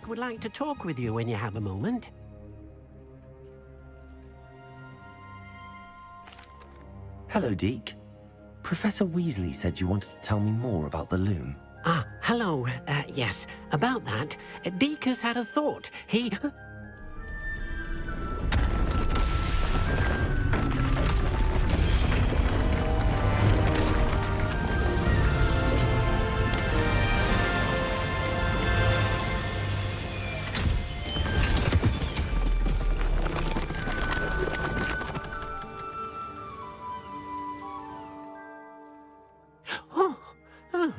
Deke would like to talk with you when you have a moment. Hello, Deke. Professor Weasley said you wanted to tell me more about the loom. Ah, hello. Yes, about that. Deke has had a thought. He...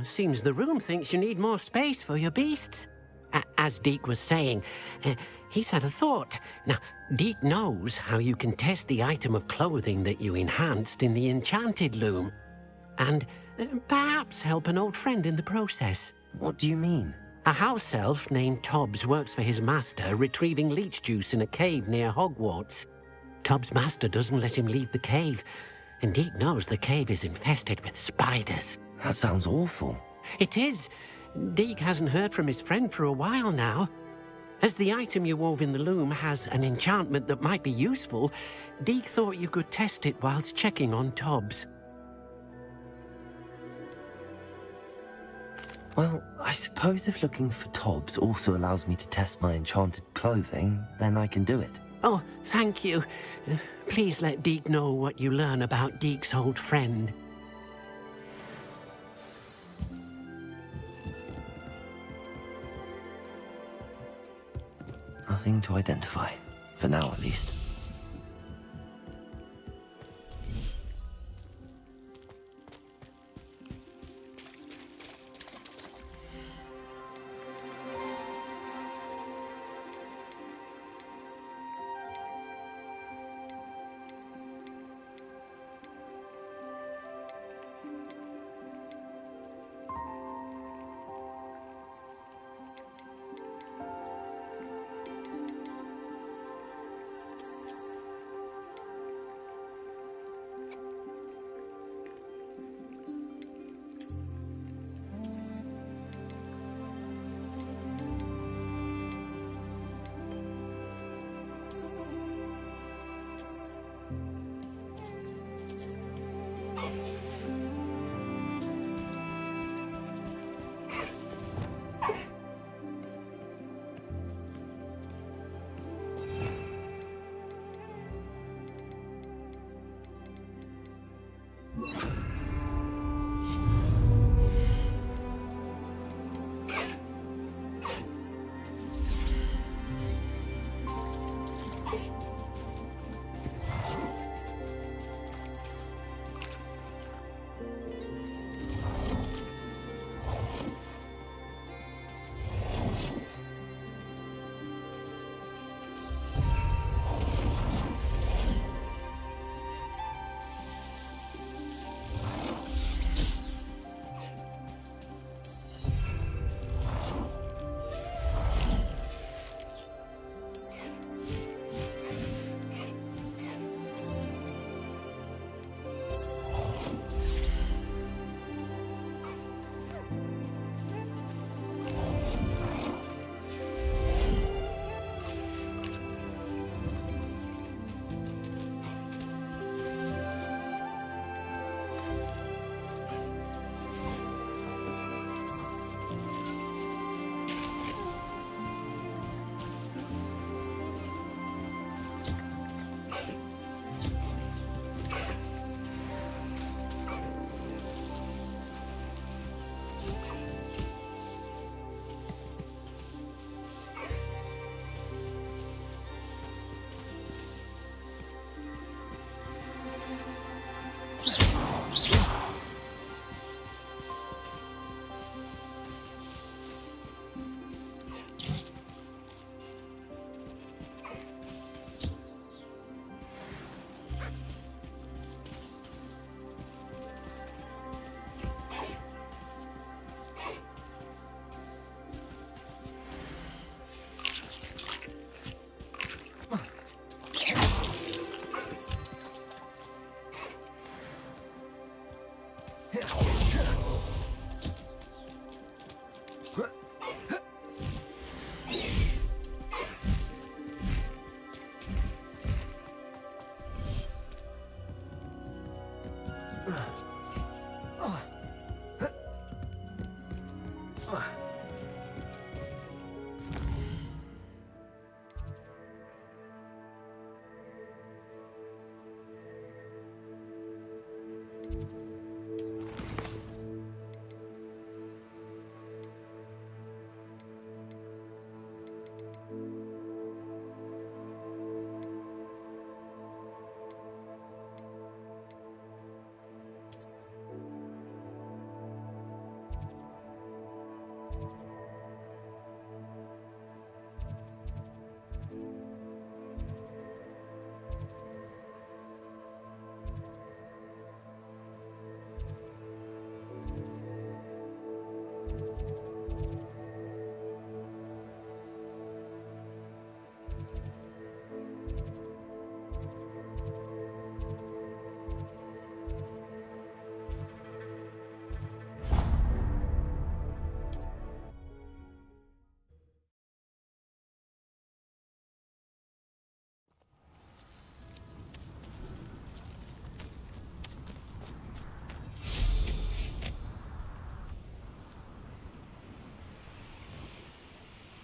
Seems the room thinks you need more space for your beasts. As Deke was saying, he's had a thought. Now, Deke knows how you can test the item of clothing that you enhanced in the enchanted loom. And perhaps help an old friend in the process. What do you mean? A house elf named Tobbs works for his master, retrieving leech juice in a cave near Hogwarts. Tobbs' master doesn't let him leave the cave, and Deke knows the cave is infested with spiders. That sounds awful. It is. Deke hasn't heard from his friend for a while now. As the item you wove in the loom has an enchantment that might be useful, Deke thought you could test it whilst checking on Tobbs. Well, I suppose if looking for Tobbs also allows me to test my enchanted clothing, then I can do it. Oh, thank you. Please let Deke know what you learn about Deke's old friend. Nothing to identify, for now at least.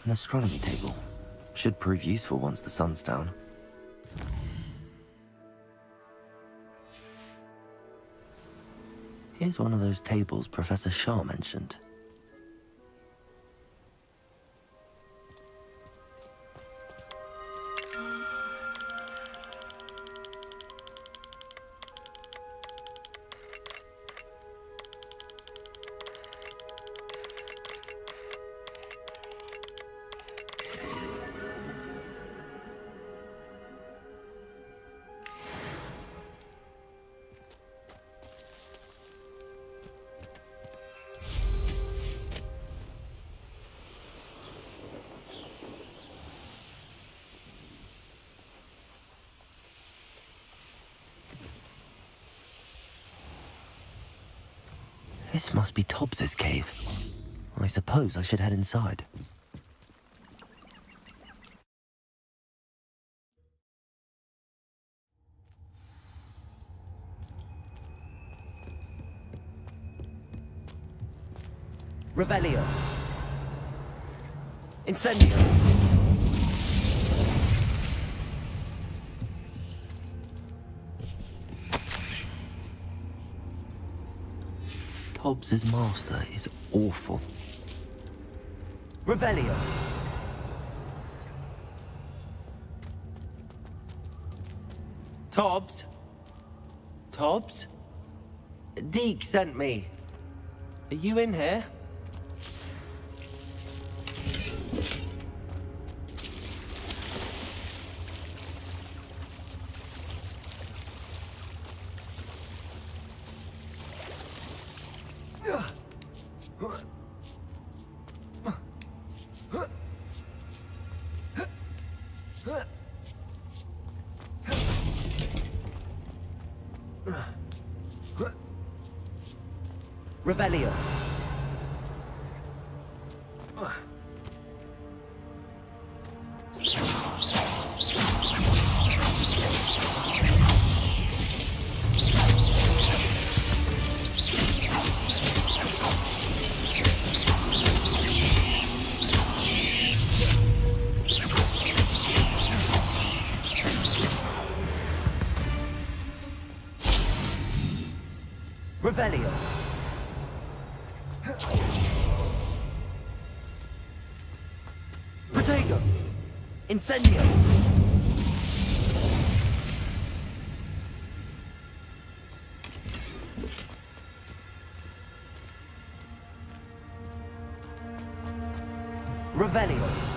An astronomy table. Should prove useful once the sun's down. Here's one of those tables Professor Shah mentioned. This must be Tobbs's cave. I suppose I should head inside. Revelio. Incendio. Tobbs's master is awful. Revelio. Tobbs? Tobbs? Deke sent me. Are you in here? Revelio. Revelio. Protego. Incendio. Revelio.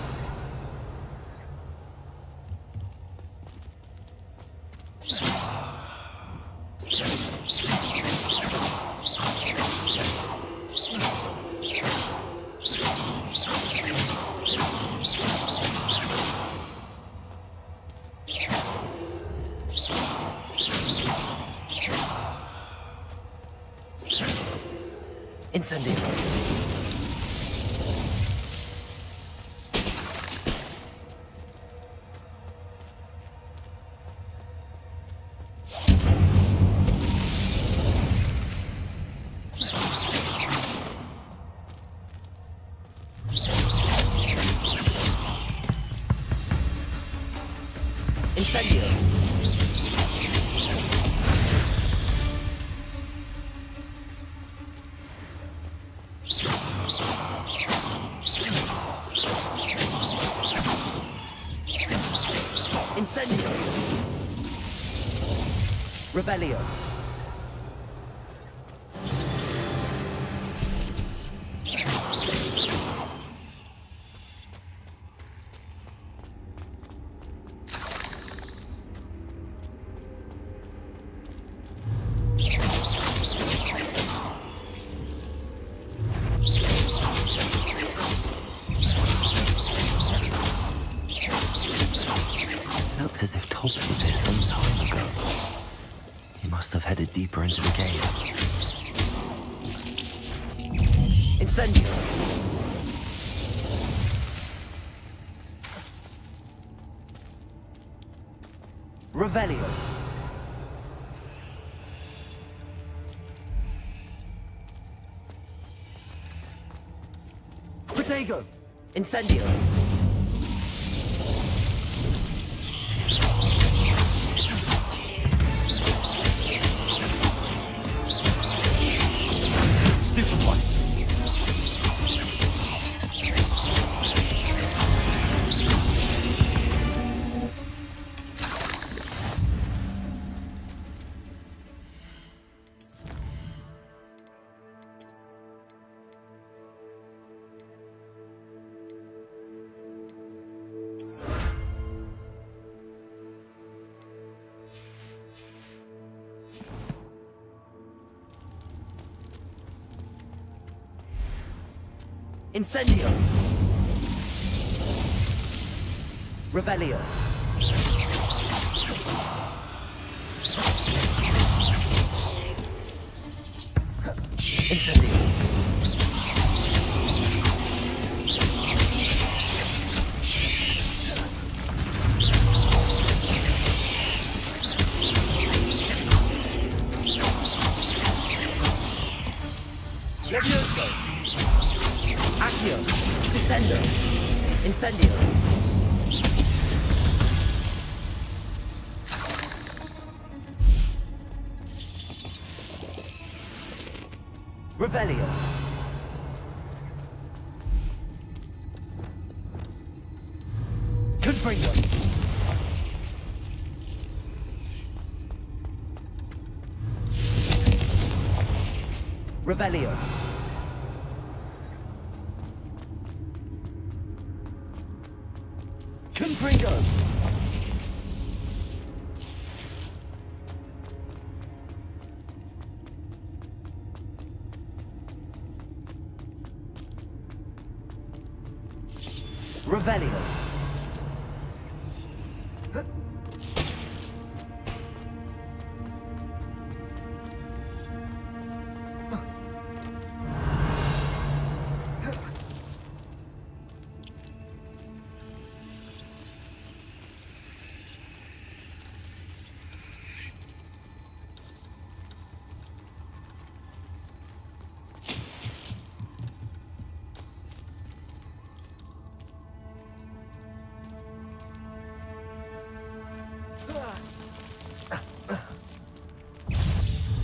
Incendio. Incendio. Incendio. Revelio. Looks as if Tobbs was here some time ago. He must have headed deeper into the cave. Incendio. Revelio. Protego. Incendio. Stupid one. Incendio. Revelio. Incendio. Levioso. Accio. Descendo. Incendio. Revelio. Confringo. Revelio. Confringo. Revelio.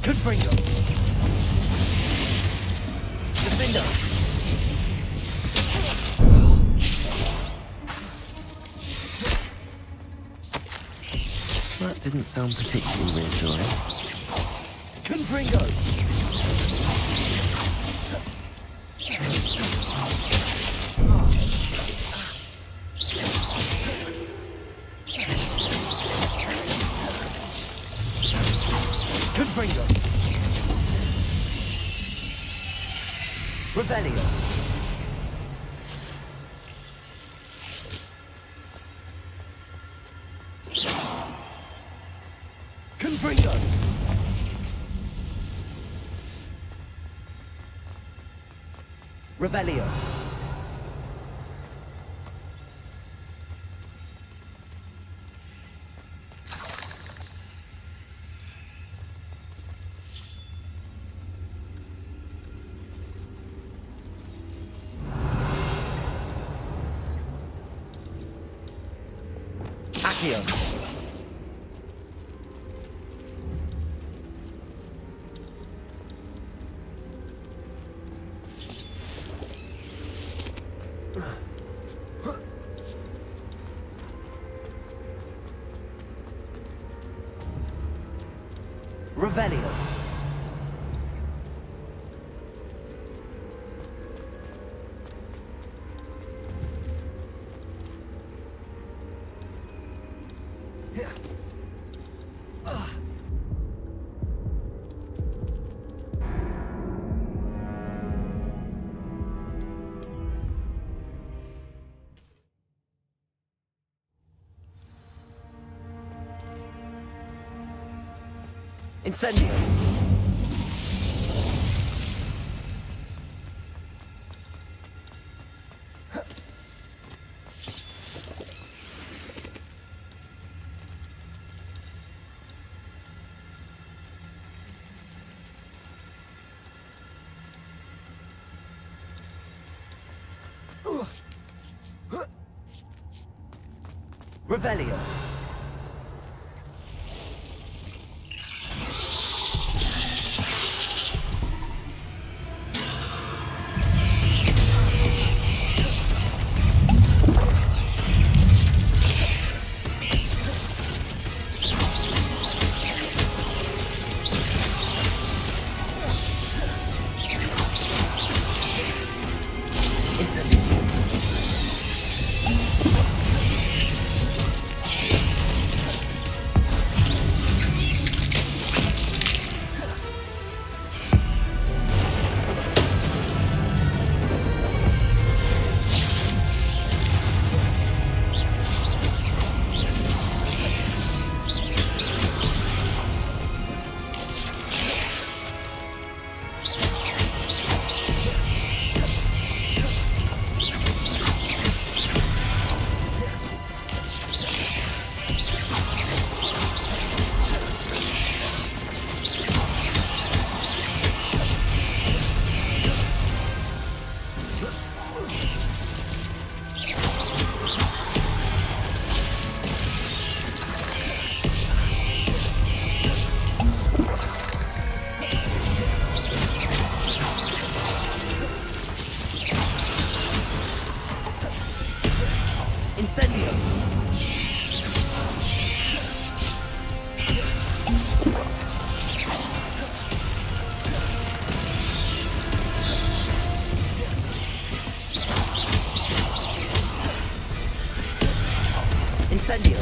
Confringo. Defendo. That didn't sound particularly reassuring. Confringo. Confringo. Revelio. Confringo. Revelio. Accio. Revelio. Incendio. Revelio. Incendio. Incendio.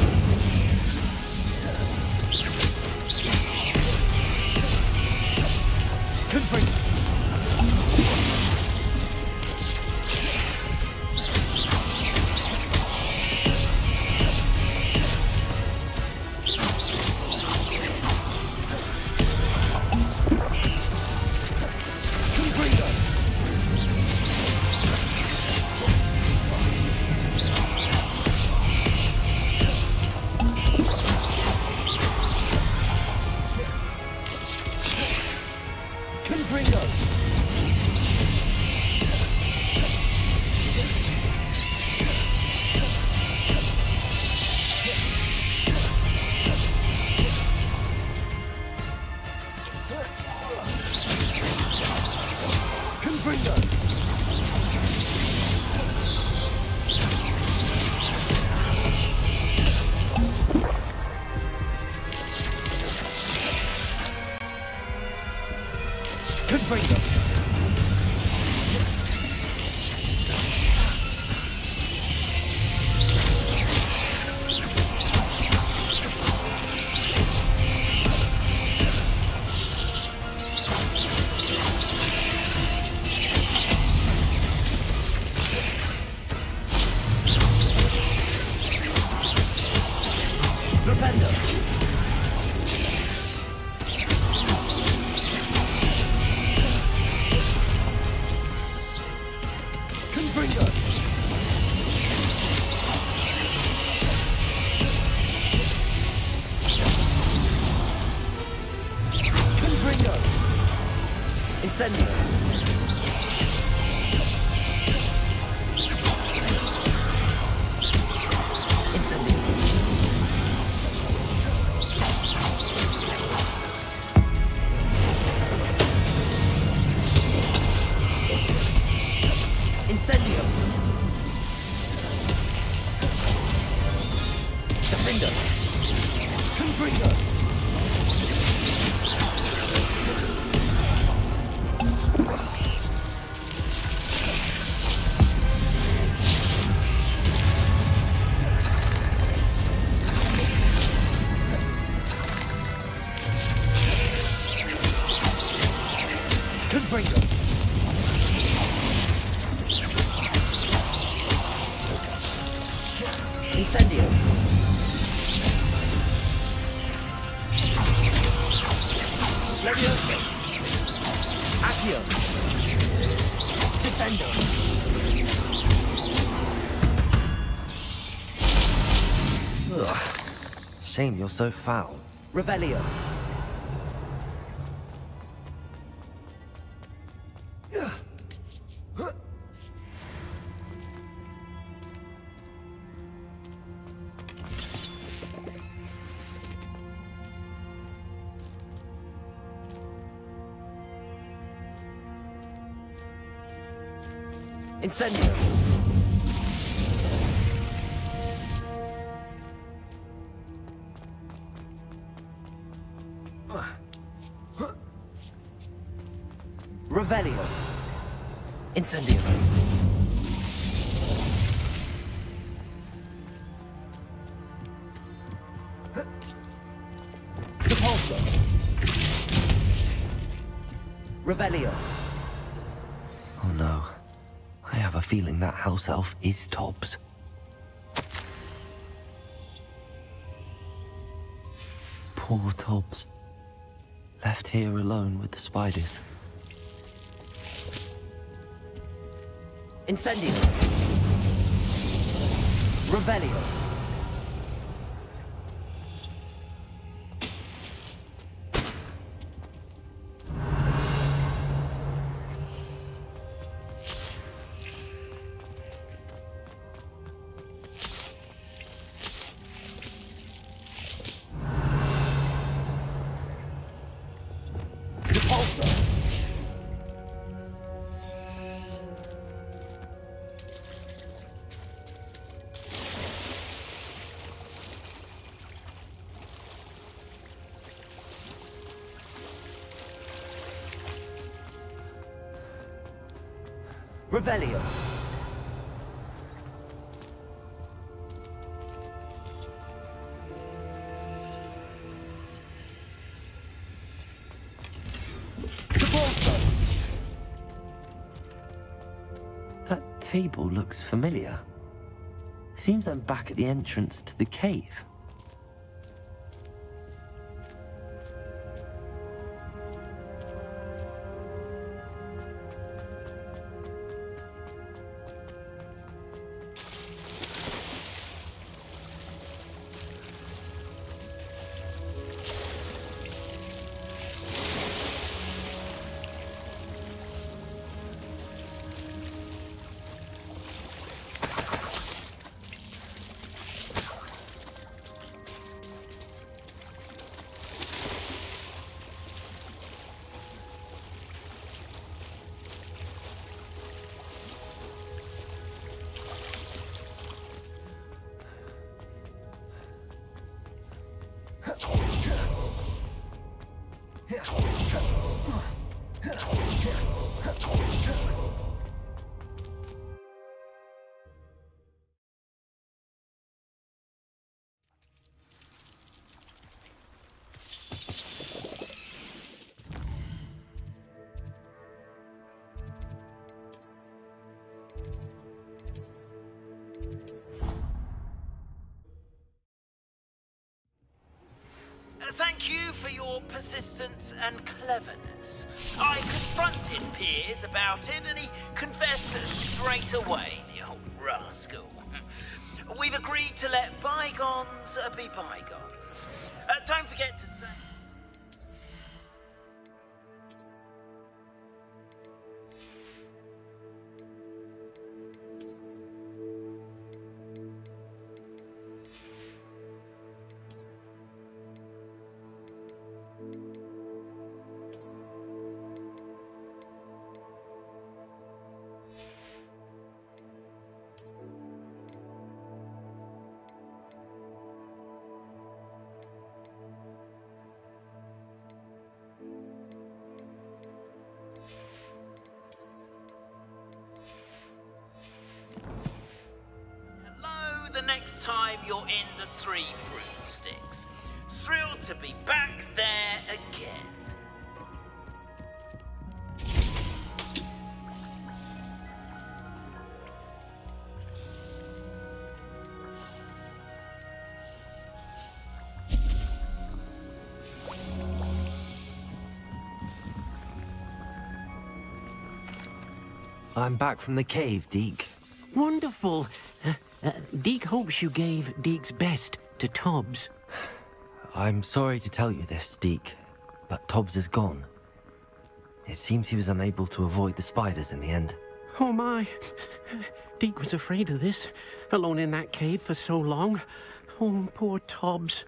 Confirm. Incendio. Incendio. Incendio. Defender. Confringo. Freedom. Incendio. Levioso. Accio. Descendo. Ugh. Shame you're so foul. Revelio. Incendio. Revelio. Incendio. Repulso. Revelio. Oh no. I have a feeling that house elf is Tobbs. Poor Tobbs. Left here alone with the spiders. Incendio. Revelio. Repulsor. Revelio. Repulsor. That table looks familiar. Seems I'm back at the entrance to the cave. Thank you for your persistence and cleverness. I confronted Piers about it and he confessed straight away, the old rascal. We've agreed to let bygones be bygones. Don't forget to say... The next time you're in the Three Broomsticks. Thrilled to be back there again. I'm back from the cave, Deke. Wonderful. Deke hopes you gave Deke's best to Tobbs. I'm sorry to tell you this, Deke, but Tobbs is gone. It seems he was unable to avoid the spiders in the end. Oh my. Deke was afraid of this, alone in that cave for so long. Oh, poor Tobbs.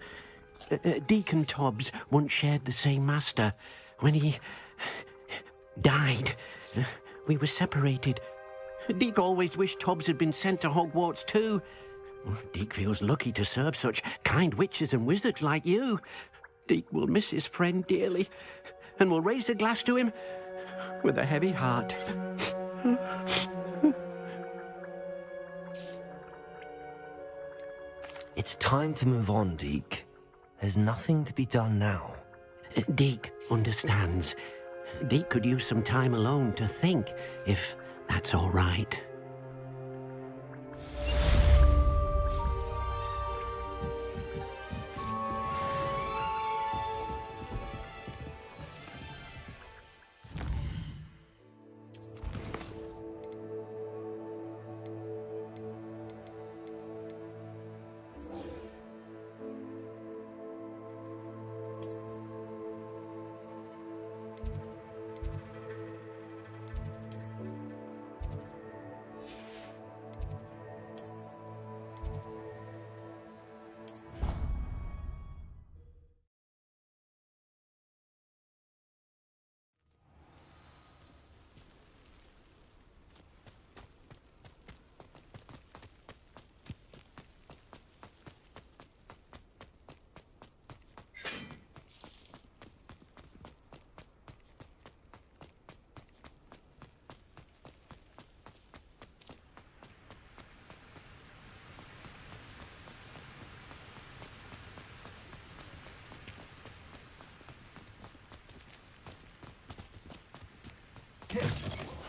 Deke and Tobbs once shared the same master. When he died, we were separated. Deke always wished Tobbs had been sent to Hogwarts too. Deke feels lucky to serve such kind witches and wizards like you. Deke will miss his friend dearly, and will raise a glass to him with a heavy heart. It's time to move on, Deke. There's nothing to be done now. Deke understands. Deke could use some time alone to think, if that's all right.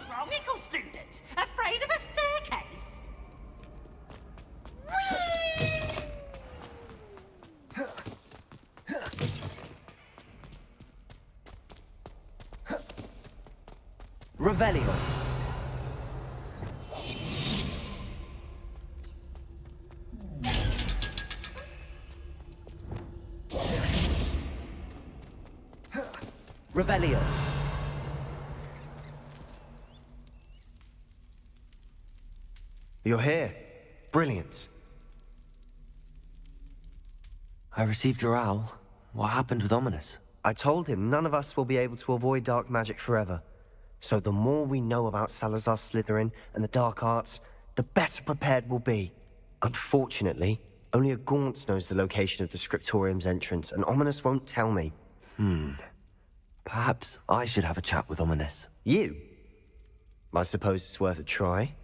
Wrong students, afraid of a staircase? Revelio. Revelio. You're here. Brilliant. I received your owl. What happened with Ominous? I told him none of us will be able to avoid dark magic forever. So the more we know about Salazar Slytherin and the dark arts, the better prepared we'll be. Unfortunately, only a Gaunt knows the location of the Scriptorium's entrance, and Ominous won't tell me. Perhaps I should have a chat with Ominous. You? I suppose it's worth a try.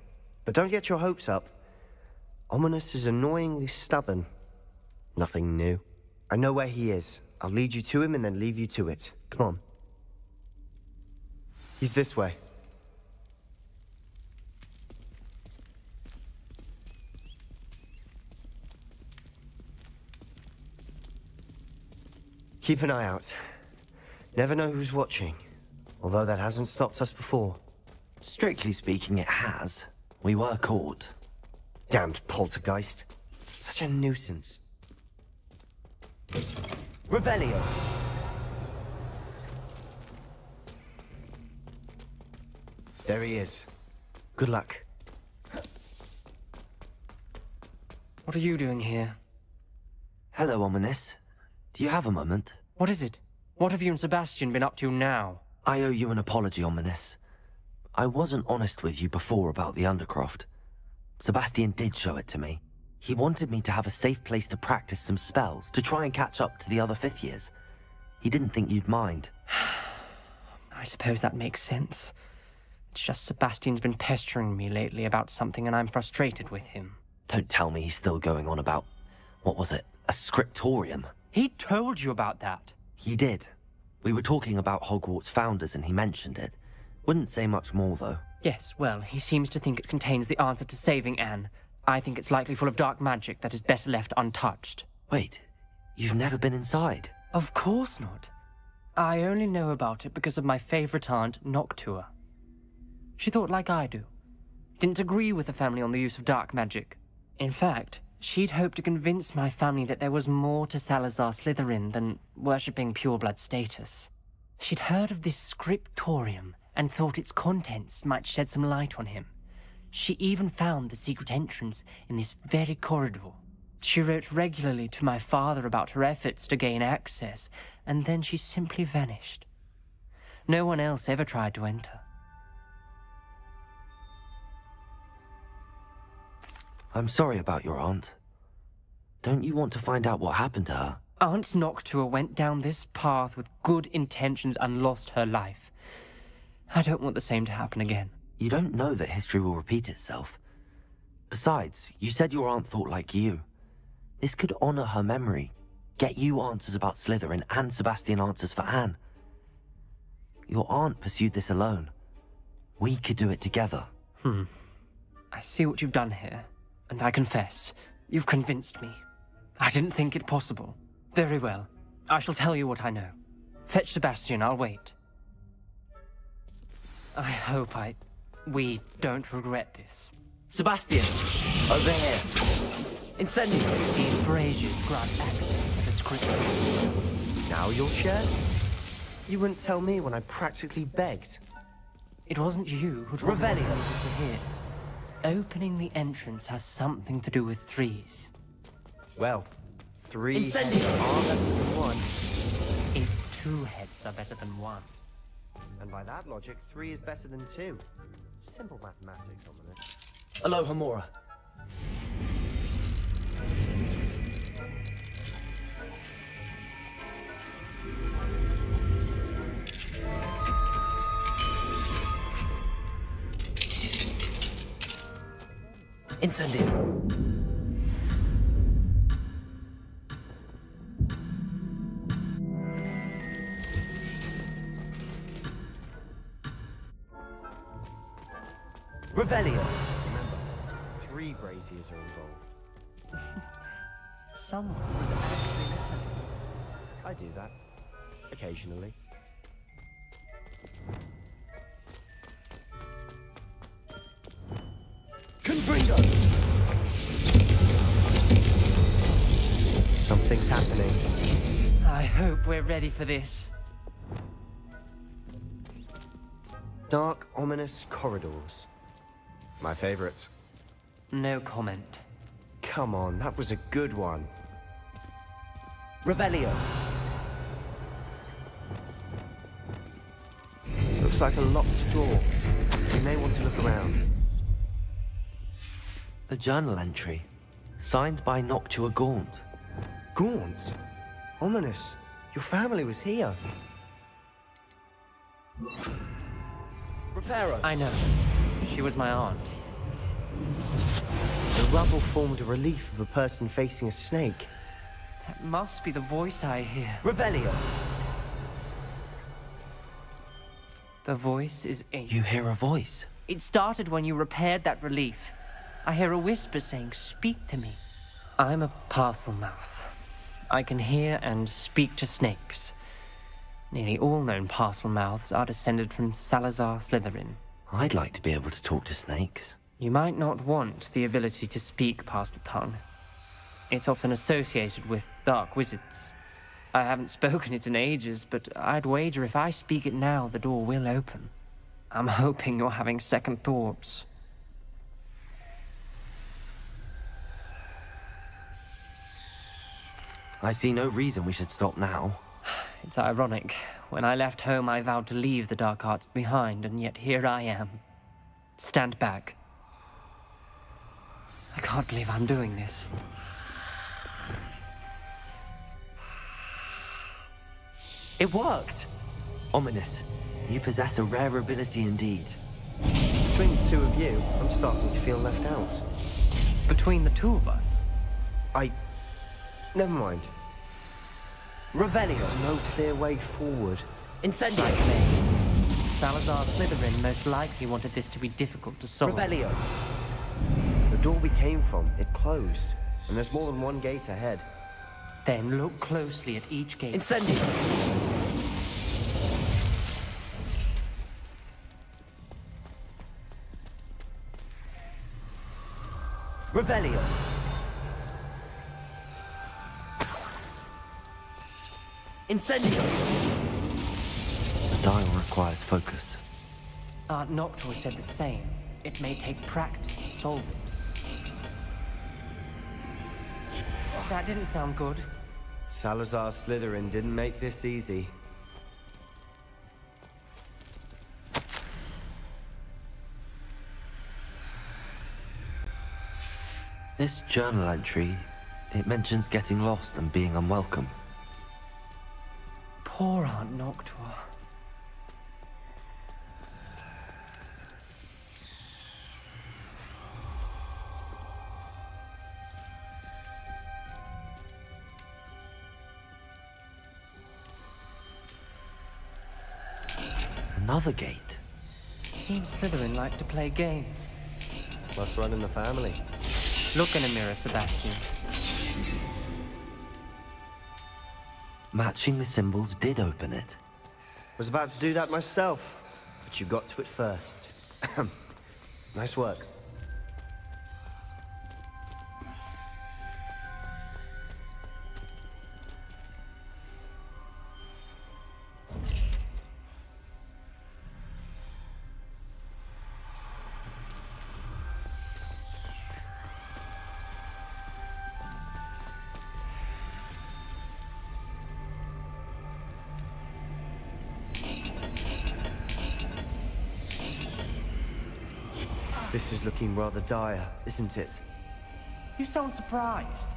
But don't get your hopes up. Ominous is annoyingly stubborn. Nothing new. I know where he is. I'll lead you to him and then leave you to it. Come on. He's this way. Keep an eye out. Never know who's watching. Although that hasn't stopped us before. Strictly speaking, it has. We were caught. Damned poltergeist. Such a nuisance. Revelio. There he is. Good luck. What are you doing here? Hello, Ominous. Do you have a moment? What is it? What have you and Sebastian been up to now? I owe you an apology, Ominous. I wasn't honest with you before about the Undercroft. Sebastian did show it to me. He wanted me to have a safe place to practice some spells, to try and catch up to the other fifth years. He didn't think you'd mind. I suppose that makes sense. It's just Sebastian's been pestering me lately about something and I'm frustrated with him. Don't tell me he's still going on about, what was it, a scriptorium? He told you about that. He did. We were talking about Hogwarts founders and he mentioned it. Wouldn't say much more, though. Yes, well, he seems to think it contains the answer to saving Anne. I think it's likely full of dark magic that is better left untouched. Wait, you've never been inside? Of course not. I only know about it because of my favorite aunt, Noctua. She thought like I do. Didn't agree with the family on the use of dark magic. In fact, she'd hoped to convince my family that there was more to Salazar Slytherin than worshipping pureblood status. She'd heard of this scriptorium and thought its contents might shed some light on him. She even found the secret entrance in this very corridor. She wrote regularly to my father about her efforts to gain access, and then she simply vanished. No one else ever tried to enter. I'm sorry about your aunt. Don't you want to find out what happened to her? Aunt Noctua went down this path with good intentions and lost her life. I don't want the same to happen again. You don't know that history will repeat itself. Besides, you said your aunt thought like you. This could honor her memory, get you answers about Slytherin and Sebastian answers for Anne. Your aunt pursued this alone. We could do it together. I see what you've done here, and I confess, you've convinced me. I didn't think it possible. Very well. I shall tell you what I know. Fetch Sebastian, I'll wait. I hope we don't regret this. Sebastian, over here. Incendio. These braziers grant access to the scripture. Now you'll share? You wouldn't tell me when I practically begged. It wasn't you who told me what I needed to hear. Opening the entrance has something to do with threes. Well, 3 Incendio. heads are better than 1. It's 2 heads are better than 1. And by that logic, 3 is better than 2. Simple mathematics, Ominous. Aloha Mora. Incendio. Revelio. Remember, 3 braziers are involved. Someone was actually listening. I do that. Occasionally. Confringo. Something's happening. I hope we're ready for this. Dark, ominous corridors. My favorite. No comment. Come on, that was a good one. Revelio. Looks like a locked door. You may want to look around. A journal entry, signed by Noctua Gaunt. Gaunt? Ominous. Your family was here. Reparo. I know. She was my aunt. The rubble formed a relief of a person facing a snake. That must be the voice I hear. Revelio. The voice is ancient. You hear a voice. It started when you repaired that relief. I hear a whisper saying, "Speak to me." I'm a parcel mouth. I can hear and speak to snakes. Nearly all known parcel mouths are descended from Salazar Slytherin. I'd like to be able to talk to snakes. You might not want the ability to speak parcel tongue. It's often associated with dark wizards. I haven't spoken it in ages, but I'd wager if I speak it now, the door will open. I'm hoping you're having second thoughts. I see no reason we should stop now. It's ironic. When I left home, I vowed to leave the dark arts behind, and yet here I am. Stand back. I can't believe I'm doing this. It worked! Ominous, you possess a rare ability indeed. Between the 2 of you, I'm starting to feel left out. Between the 2 of us? Never mind. Revelio. There's no clear way forward. Incendio. Like maze. Salazar Slytherin most likely wanted this to be difficult to solve. Revelio. The door we came from, it closed. And there's more than one gate ahead. Then look closely at each gate. Incendio. Revelio. Incendio. The dial requires focus. Aunt Noctua said the same. It may take practice to solve it. That didn't sound good. Salazar Slytherin didn't make this easy. This journal entry, it mentions getting lost and being unwelcome. Poor Aunt Noctua. Another gate. Seems Slytherin like to play games. Must run in the family. Look in a mirror, Sebastian. Matching the symbols did open it. Was about to do that myself, but you got to it first. Nice work. This is looking rather dire, isn't it? You sound surprised.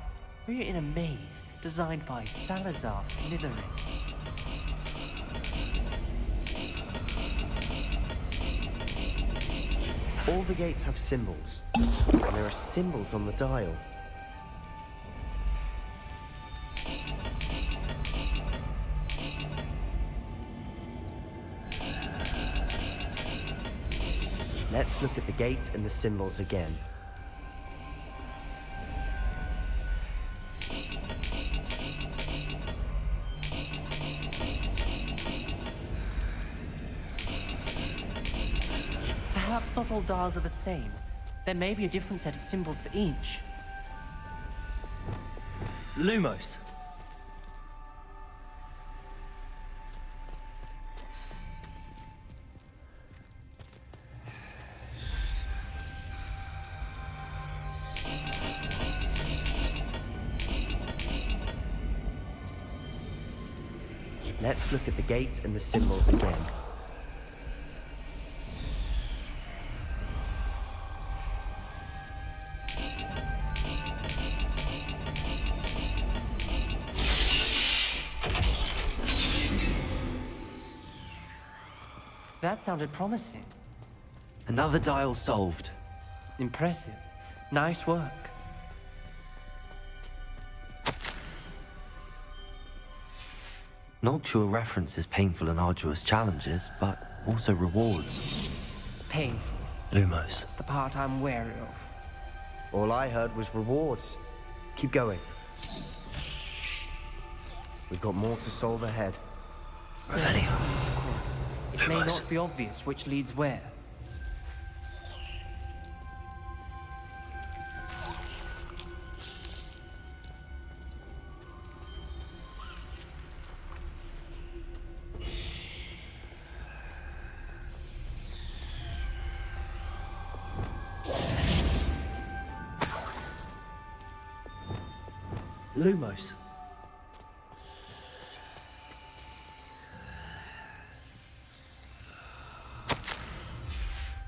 We're in a maze designed by Salazar Slytherin. All the gates have symbols, and there are symbols on the dial. Let's look at the gate and the symbols again. Perhaps not all dials are the same. There may be a different set of symbols for each. Lumos. Let's look at the gate and the symbols again. That sounded promising. Another dial solved. Impressive. Nice work. Noctua references painful and arduous challenges, but also rewards. Painful. Lumos. That's the part I'm wary of. All I heard was rewards. Keep going. We've got more to solve ahead. Revelio. It may not be obvious which leads where. Lumos.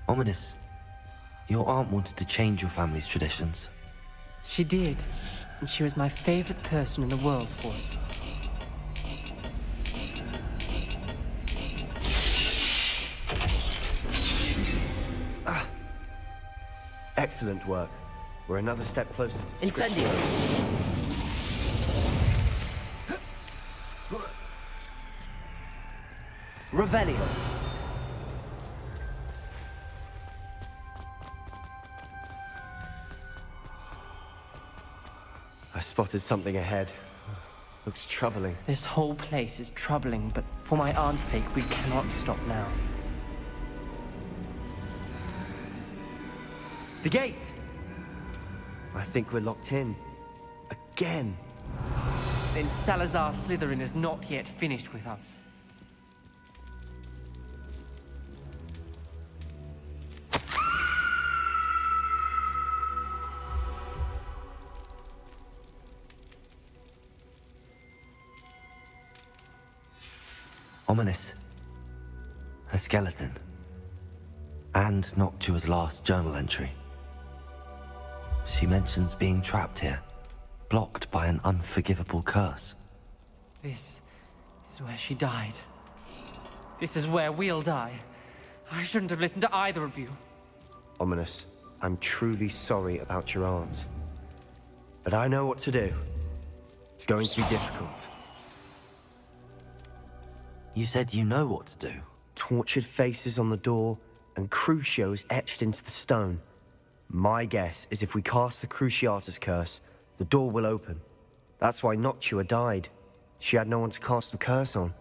Ominous. Your aunt wanted to change your family's traditions. She did, and she was my favorite person in the world for it. Excellent work. We're another step closer to the script. Incendio. Revelio. I spotted something ahead. Looks troubling. This whole place is troubling, but for my aunt's sake, we cannot stop now. The gate! I think we're locked in. Again. Then Salazar Slytherin is not yet finished with us. Ominous. A skeleton. And Noctua's last journal entry. She mentions being trapped here, blocked by an unforgivable curse. This is where she died. This is where we'll die. I shouldn't have listened to either of you. Ominous, I'm truly sorry about your aunt. But I know what to do. It's going to be difficult. You said you know what to do. Tortured faces on the door, and Crucios etched into the stone. My guess is if we cast the Cruciatus curse, the door will open. That's why Noctua died. She had no one to cast the curse on.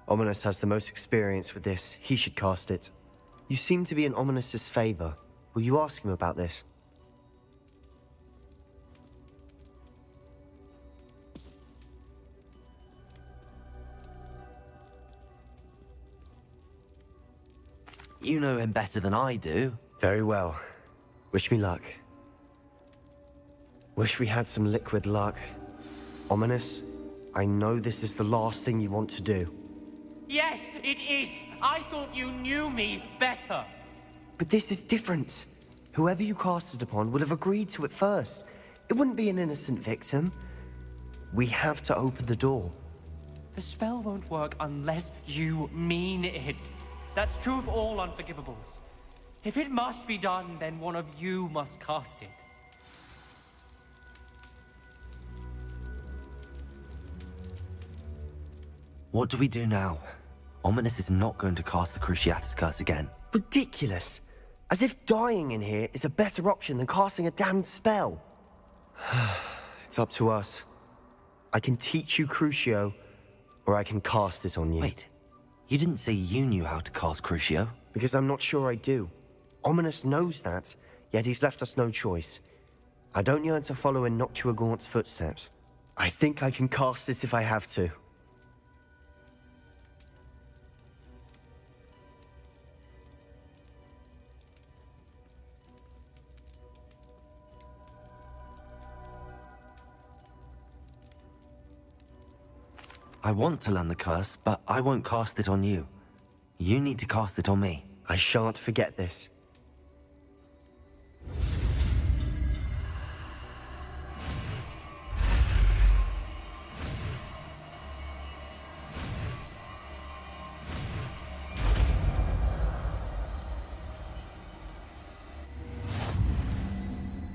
Ominous has the most experience with this. He should cast it. You seem to be in Ominous's favor. Will you ask him about this? You know him better than I do. Very well. Wish me luck. Wish we had some liquid luck. Ominous, I know this is the last thing you want to do. Yes, it is. I thought you knew me better. But this is different. Whoever you cast it upon would have agreed to it first. It wouldn't be an innocent victim. We have to open the door. The spell won't work unless you mean it. That's true of all unforgivables. If it must be done, then one of you must cast it. What do we do now? Ominous is not going to cast the Cruciatus curse again. Ridiculous. As if dying in here is a better option than casting a damned spell. It's up to us. I can teach you Crucio, or I can cast it on you. Wait, you didn't say you knew how to cast Crucio? Because I'm not sure I do. Ominous knows that, yet he's left us no choice. I don't yearn to follow in Noctua Gaunt's footsteps. I think I can cast it if I have to. I want to learn the curse, but I won't cast it on you. You need to cast it on me. I shan't forget this.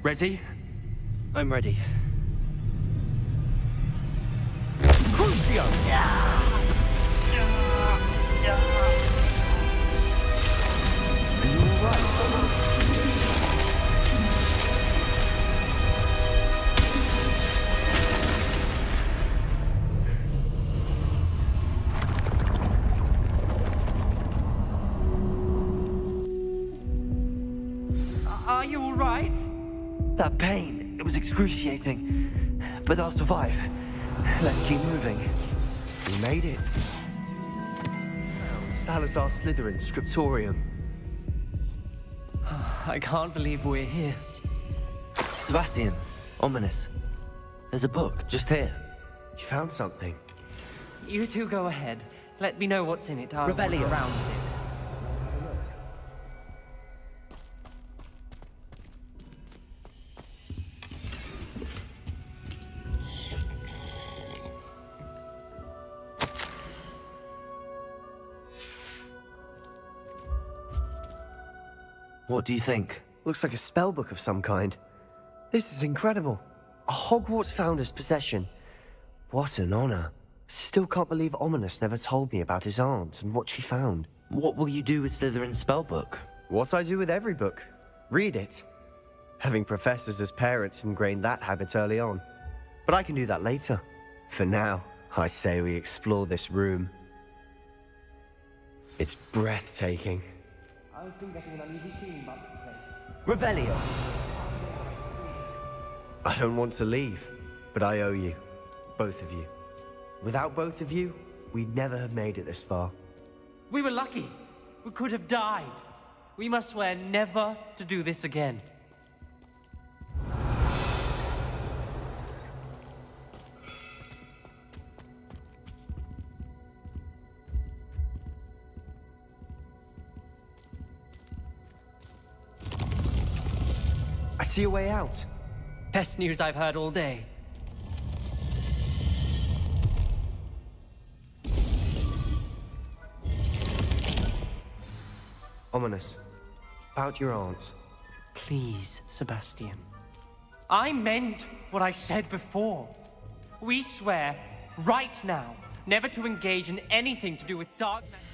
Ready? I'm ready. Crucio! Are you alright? Are you all right? That pain, it was excruciating. But I'll survive. Let's keep moving. We made it. Salazar Slytherin Scriptorium. I can't believe we're here. Sebastian, Ominous. There's a book just here. You found something. You two go ahead. Let me know what's in it. I'll look Revelio. around with it. What do you think? Looks like a spellbook of some kind. This is incredible. A Hogwarts founder's possession. What an honor. Still can't believe Ominous never told me about his aunt and what she found. What will you do with Slytherin's spellbook? What I do with every book. Read it. Having professors as parents ingrained that habit early on. But I can do that later. For now, I say we explore this room. It's breathtaking. I've been getting an uneasy feeling about this place. Revelio! I don't want to leave, but I owe you. Both of you. Without both of you, we'd never have made it this far. We were lucky. We could have died. We must swear never to do this again. I see a way out. Best news I've heard all day. Ominous. About your aunt. Please, Sebastian. I meant what I said before. We swear, right now, never to engage in anything to do with dark magic.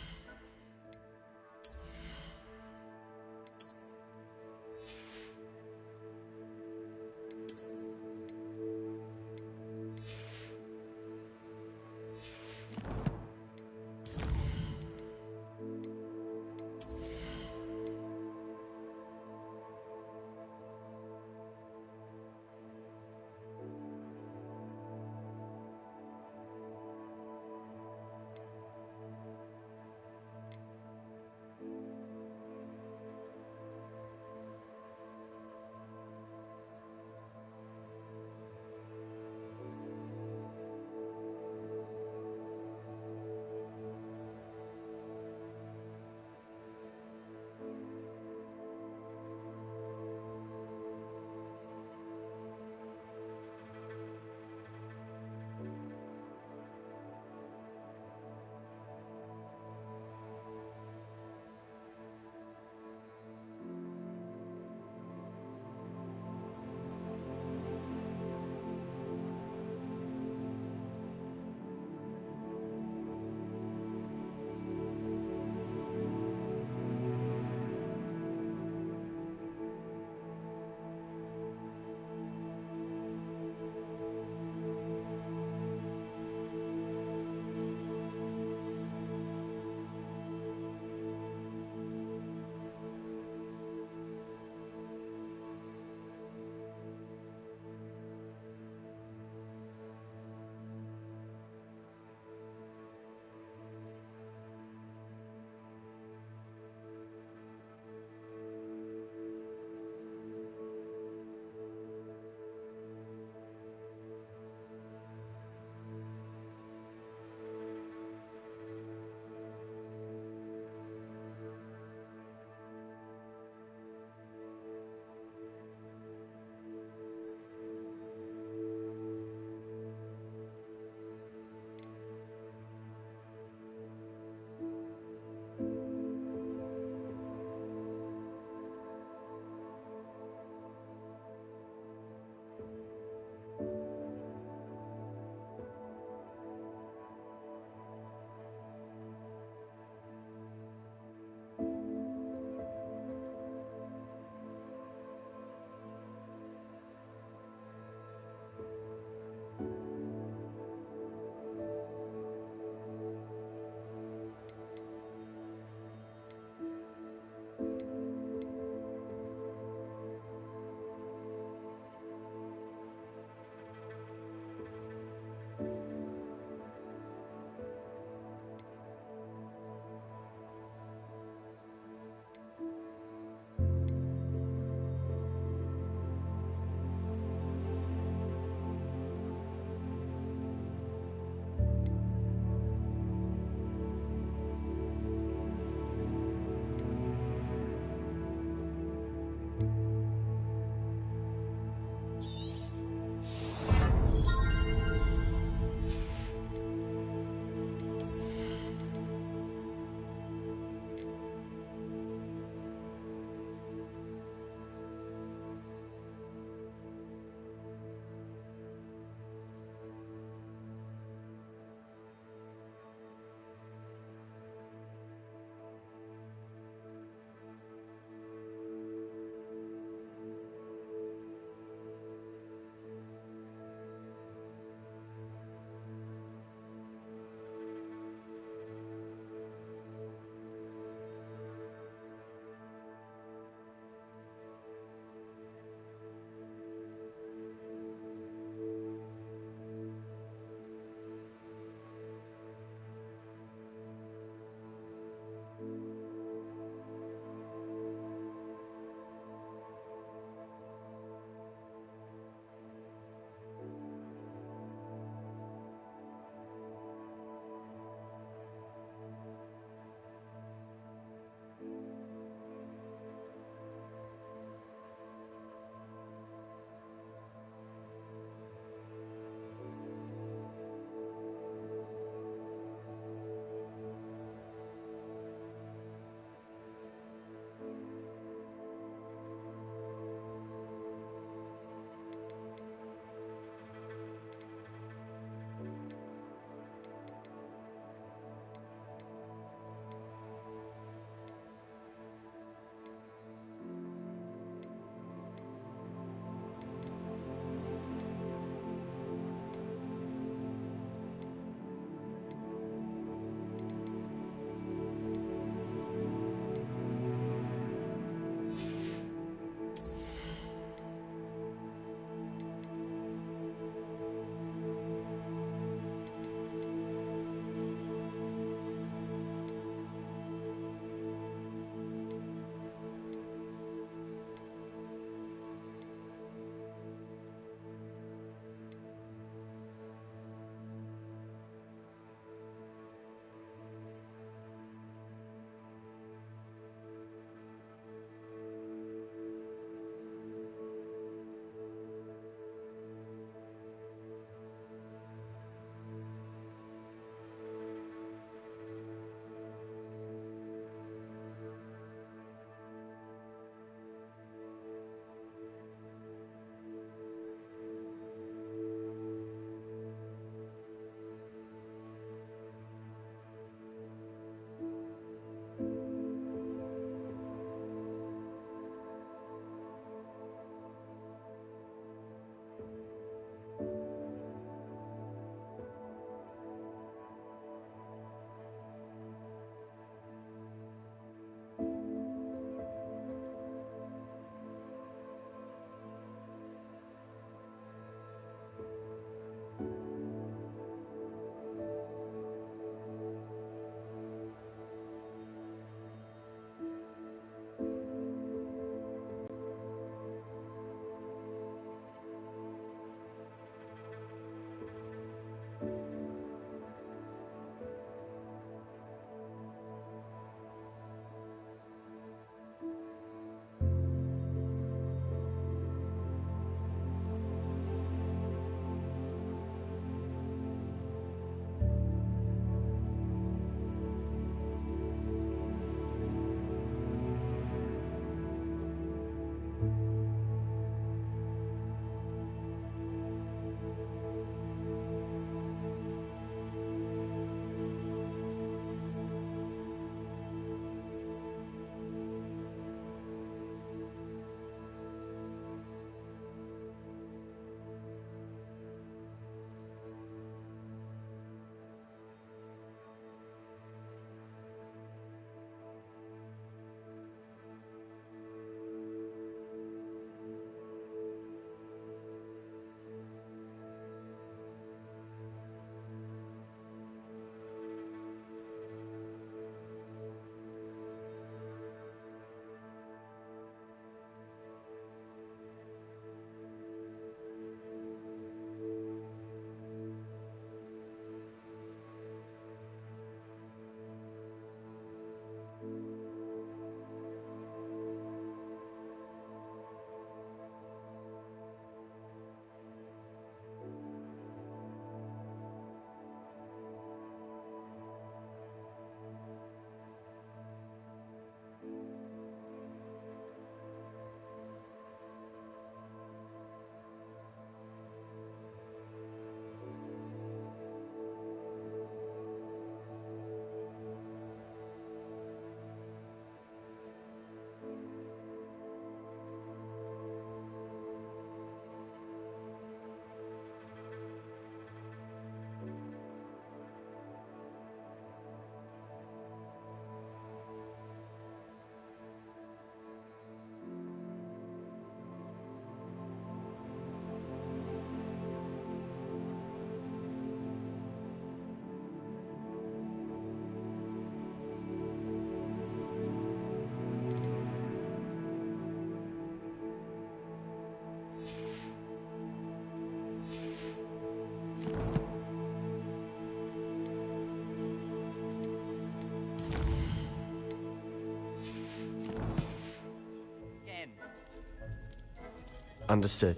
Understood.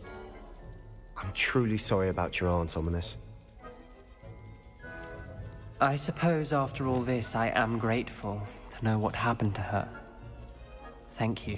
I'm truly sorry about your aunt, Ominous. I suppose after all this, I am grateful to know what happened to her. Thank you.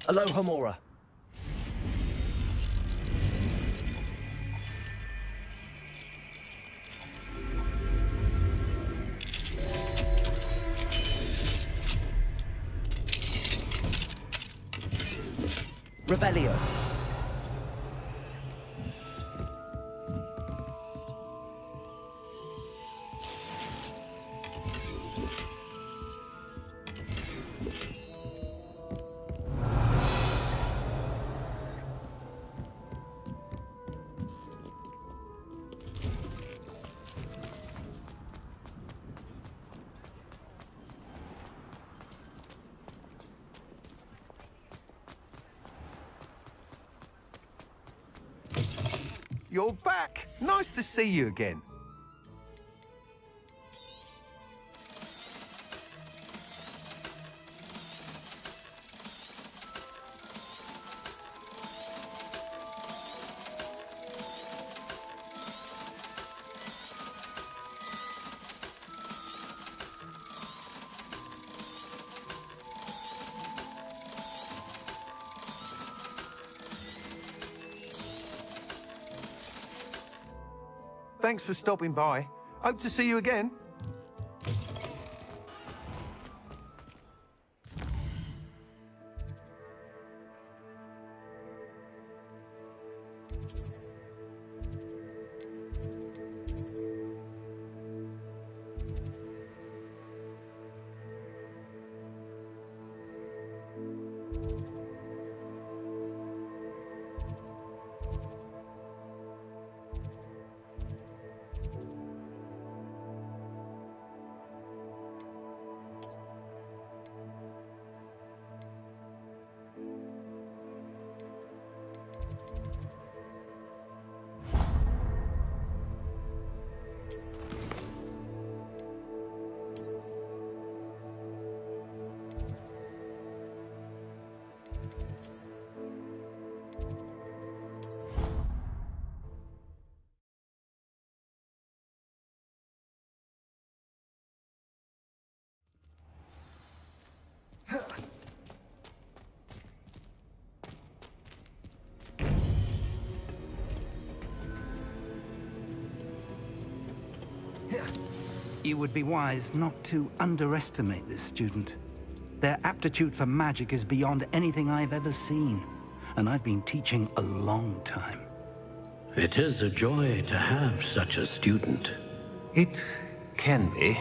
Aloha Mora. Revelio. You're back. Nice to see you again. Thanks for stopping by. Hope to see you again. You would be wise not to underestimate this student. Their aptitude for magic is beyond anything I've ever seen, and I've been teaching a long time. It is a joy to have such a student. It can be.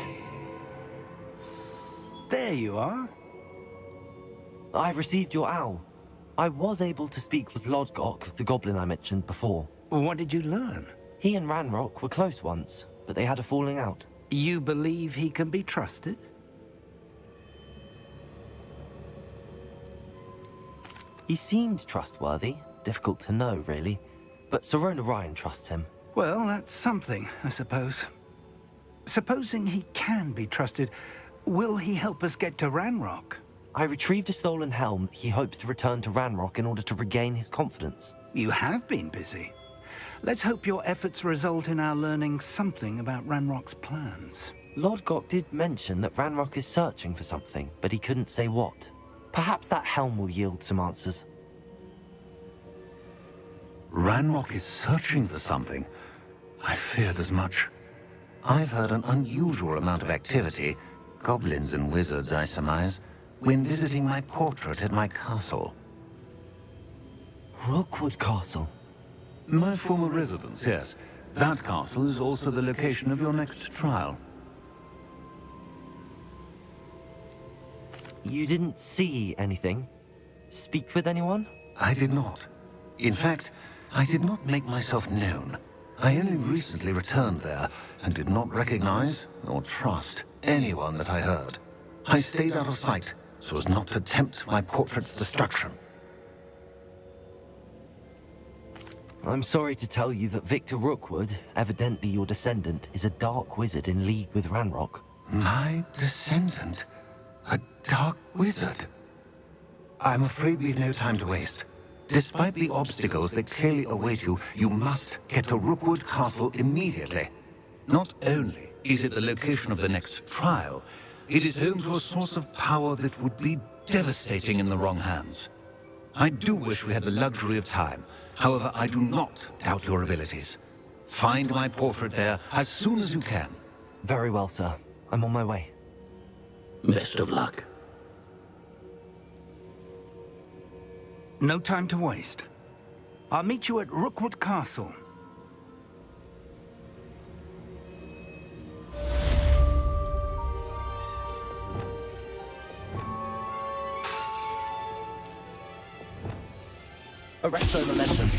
There you are. I received your owl. I was able to speak with Lodgok, the goblin I mentioned before. What did you learn? He and Ranrock were close once, but they had a falling out. You believe he can be trusted? He seemed trustworthy. Difficult to know, really. But Sirona Ryan trusts him. Well, that's something, I suppose. Supposing he can be trusted, will he help us get to Ranrock? I retrieved a stolen helm he hopes to return to Ranrock in order to regain his confidence. You have been busy. Let's hope your efforts result in our learning something about Ranrock's plans. Lodgok did mention that Ranrock is searching for something, but he couldn't say what. Perhaps that helm will yield some answers. Ranrock is searching for something. I feared as much. I've heard an unusual amount of activity, goblins and wizards, I surmise, when visiting my portrait at my castle. Rookwood Castle. My former residence, yes. That castle is also the location of your next trial. You didn't see anything? Speak with anyone? I did not. In fact, I did not make myself known. I only recently returned there, and did not recognize or trust anyone that I heard. I stayed out of sight, so as not to tempt my portrait's destruction. I'm sorry to tell you that Victor Rookwood, evidently your descendant, is a dark wizard in league with Ranrock. My descendant? A dark wizard? I'm afraid we've no time to waste. Despite the obstacles that clearly await you, you must get to Rookwood Castle immediately. Not only is it the location of the next trial, it is home to a source of power that would be devastating in the wrong hands. I do wish we had the luxury of time. However, I do not doubt your abilities. Find my portrait there as soon as you can. Very well, sir. I'm on my way. Best of luck. No time to waste. I'll meet you at Rookwood Castle. Arresto momentum.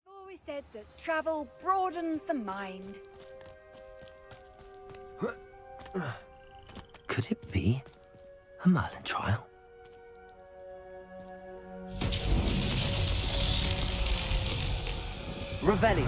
Always said that travel broadens the mind. Could it be a Merlin trial? Revelio.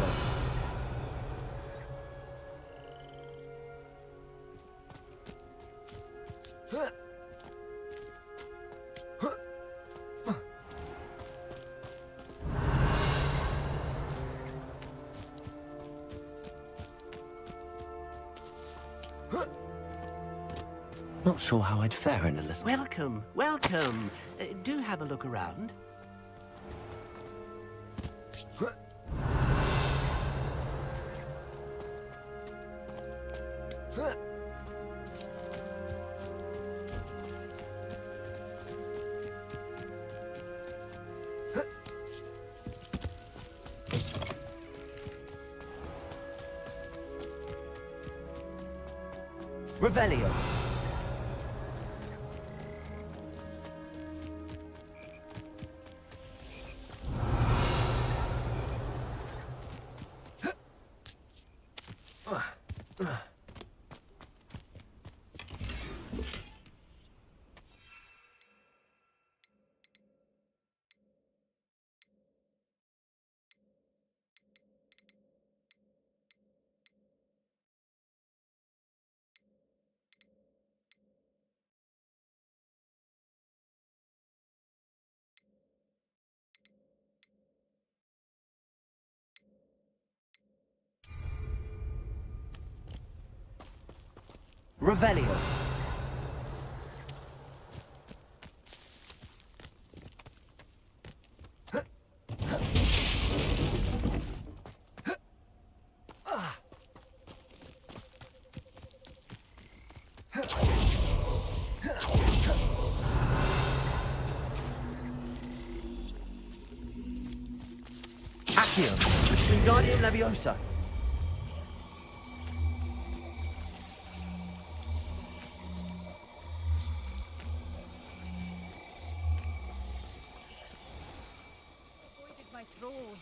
Not sure how I'd fare in a little... Welcome, welcome. Do have a look around. Revelio. Revelio. Accio. Wingardium Leviosa. My thrall.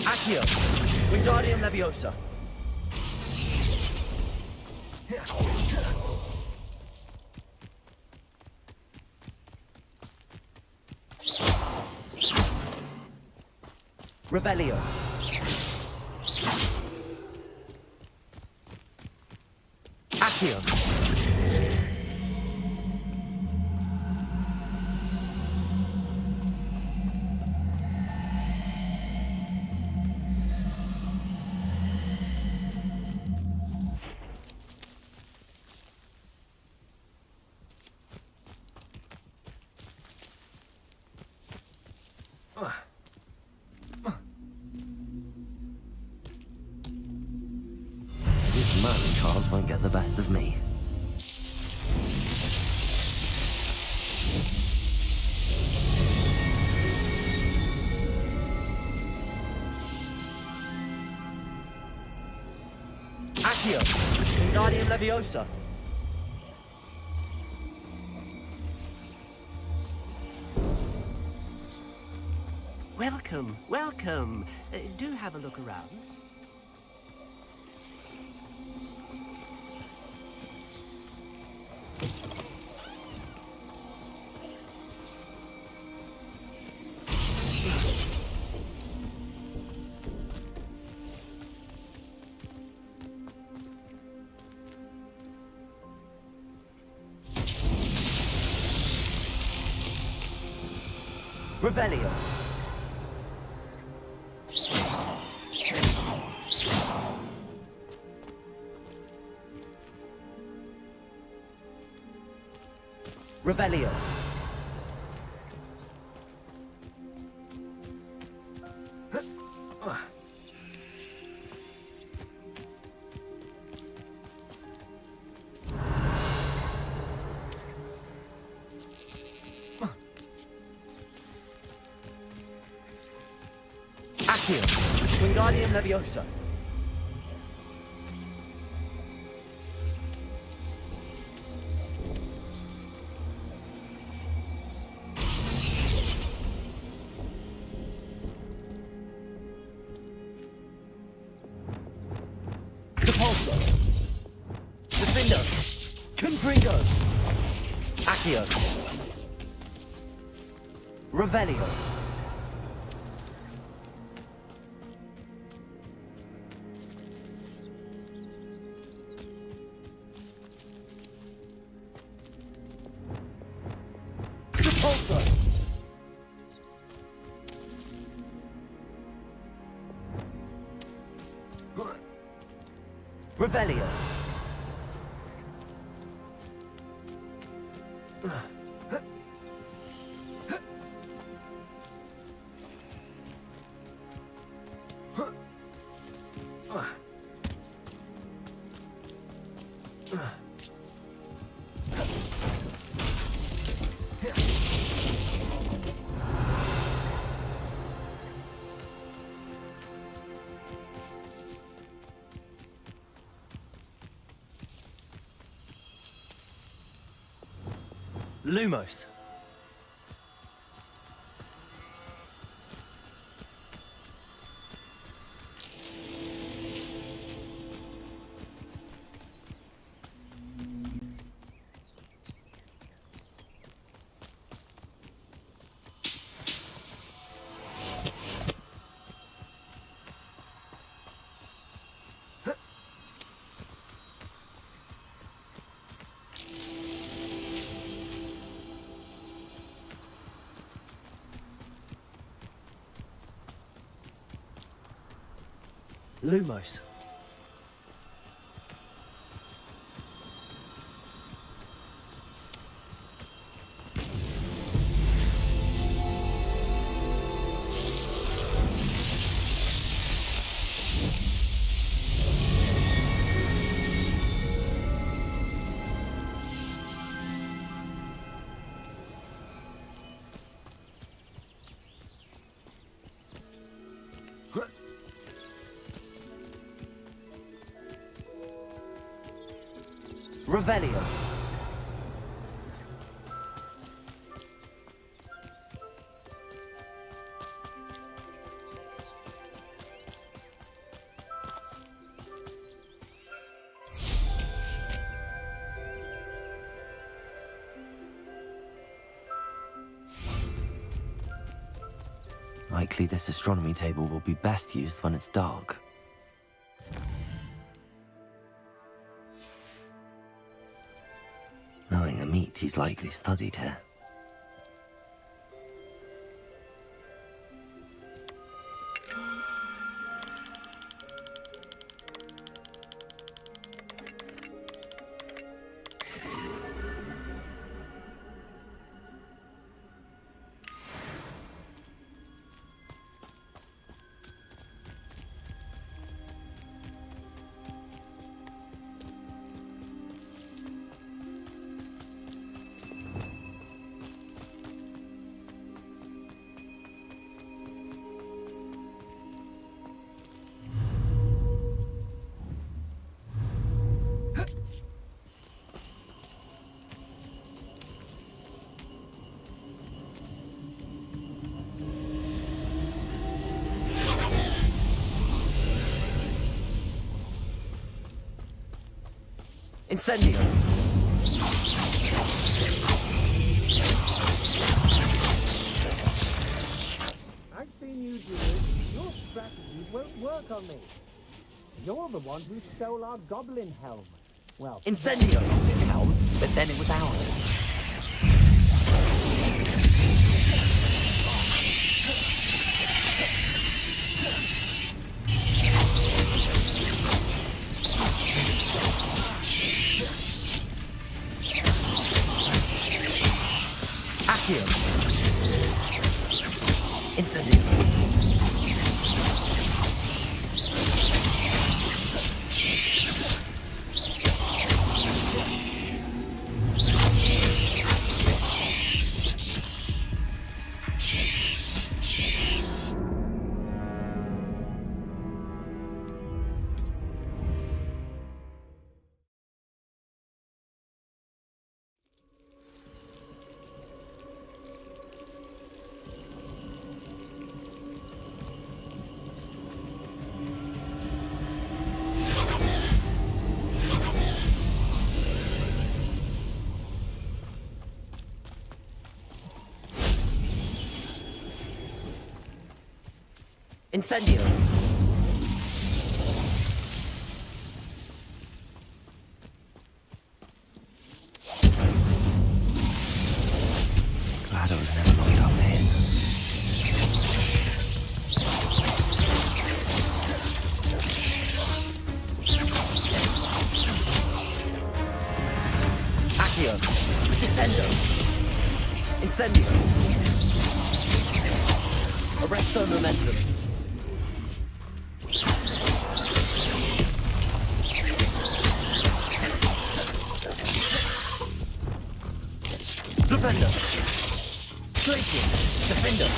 Accio. Wingardium Leviosa. Revelio. Accio. These Merlin trials won't get the best of me. Accio. Wingardium Leviosa. welcome, welcome. Do have a look around. Revelio. Revelio. Accio. Wingardium Leviosa. Depulso. Defendo. Confringo. Accio. Revelio. Depulso. Revelio. Lumos. Lumos. Revelio. Likely this astronomy table will be best used when it's dark. Knowing Amit, he's likely studied here. Incendio! I've seen you do it. Your strategies won't work on me. You're the one who stole our goblin helm. Well, Incendio! Helm, but then it was ours. Accio! Incendio! Incendio! Glad I was never locked up here. Accio! Descendo! Incendio! Arresto momentum! Flipendo! Glacier! Defender!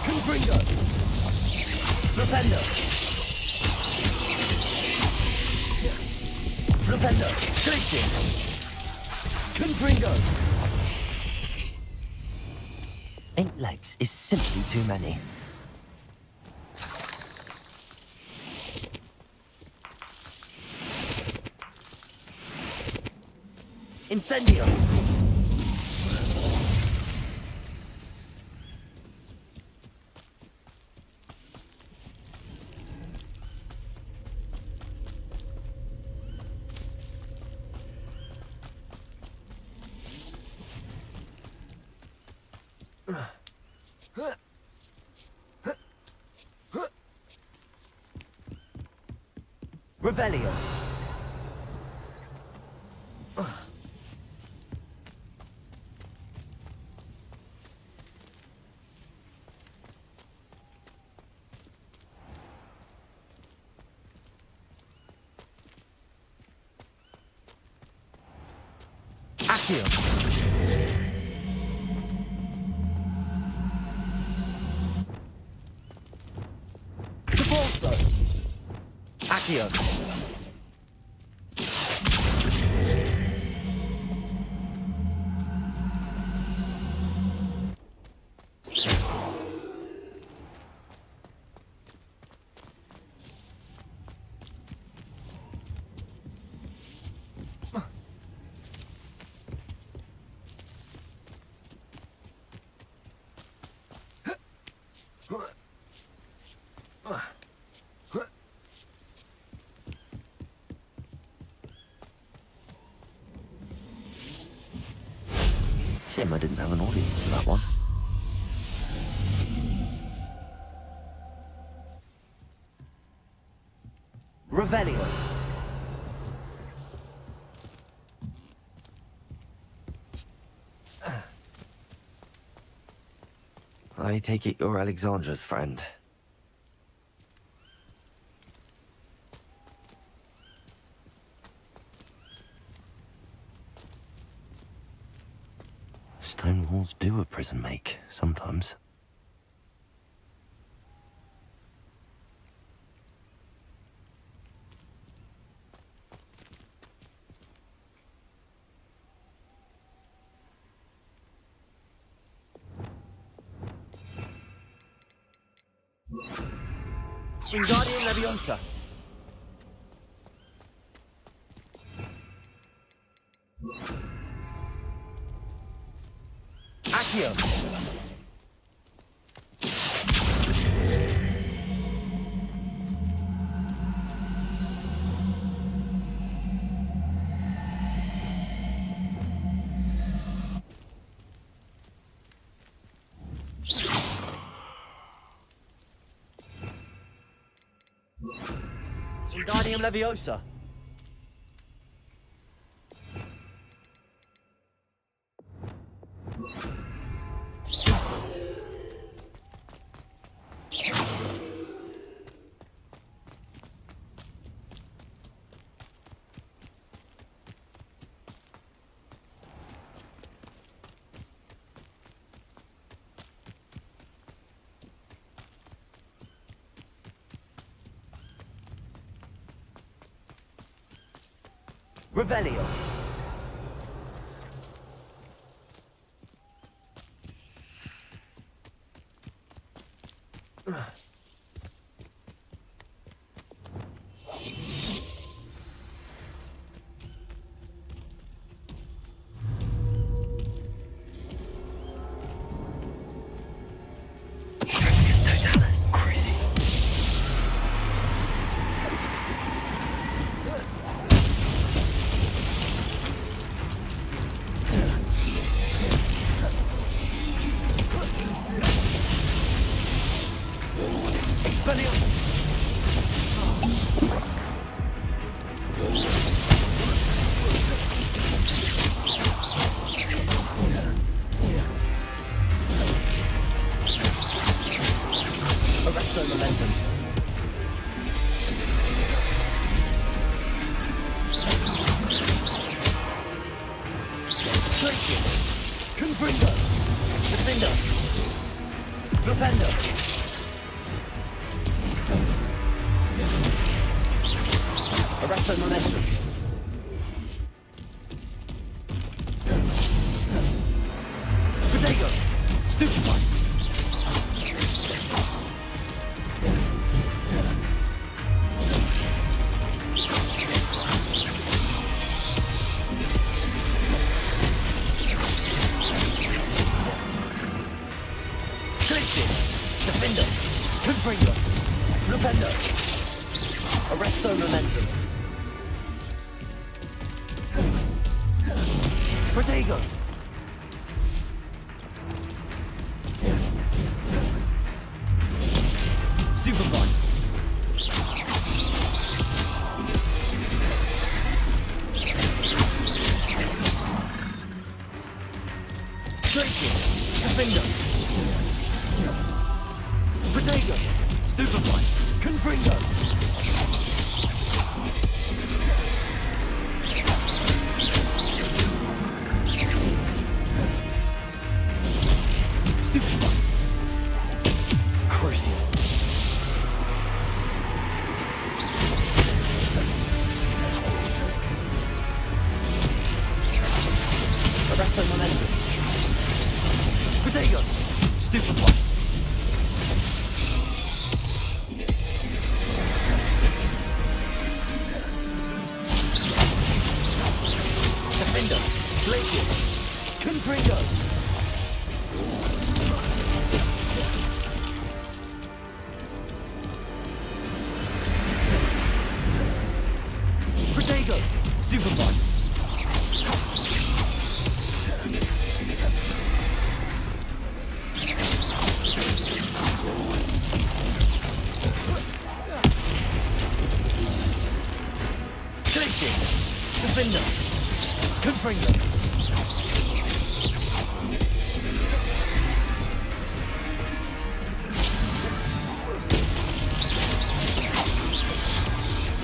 Confringo! Flipendo! Flipendo! Glacier! Confringo! 8 legs is simply too many. Incendio! Revelio! Accio! Repulso! Accio! Shame I didn't have an audience for that one. Revelio! I take it you're Alexandra's friend. Stone walls do a prison make, sometimes. Wingardium Leviosa! Accio. Wingardium Leviosa. Revelio. Tremulous Totalis. Crazy. Arresto momentum. Glacier. Confringo. Defender. Flipendo. Arresto momentum. Potato. Stupefy. Defender, Confringo, Flipendo, Arresto momentum. Protego. Stupefy. Glacier, Defender. Potato! Stupefy! Confringo! Stupefy! Crucial! Arresto momentum! Potato! Stupefy! Glacier. Confringo. Protego. Stupefy. Glacier. Defender. Confringo.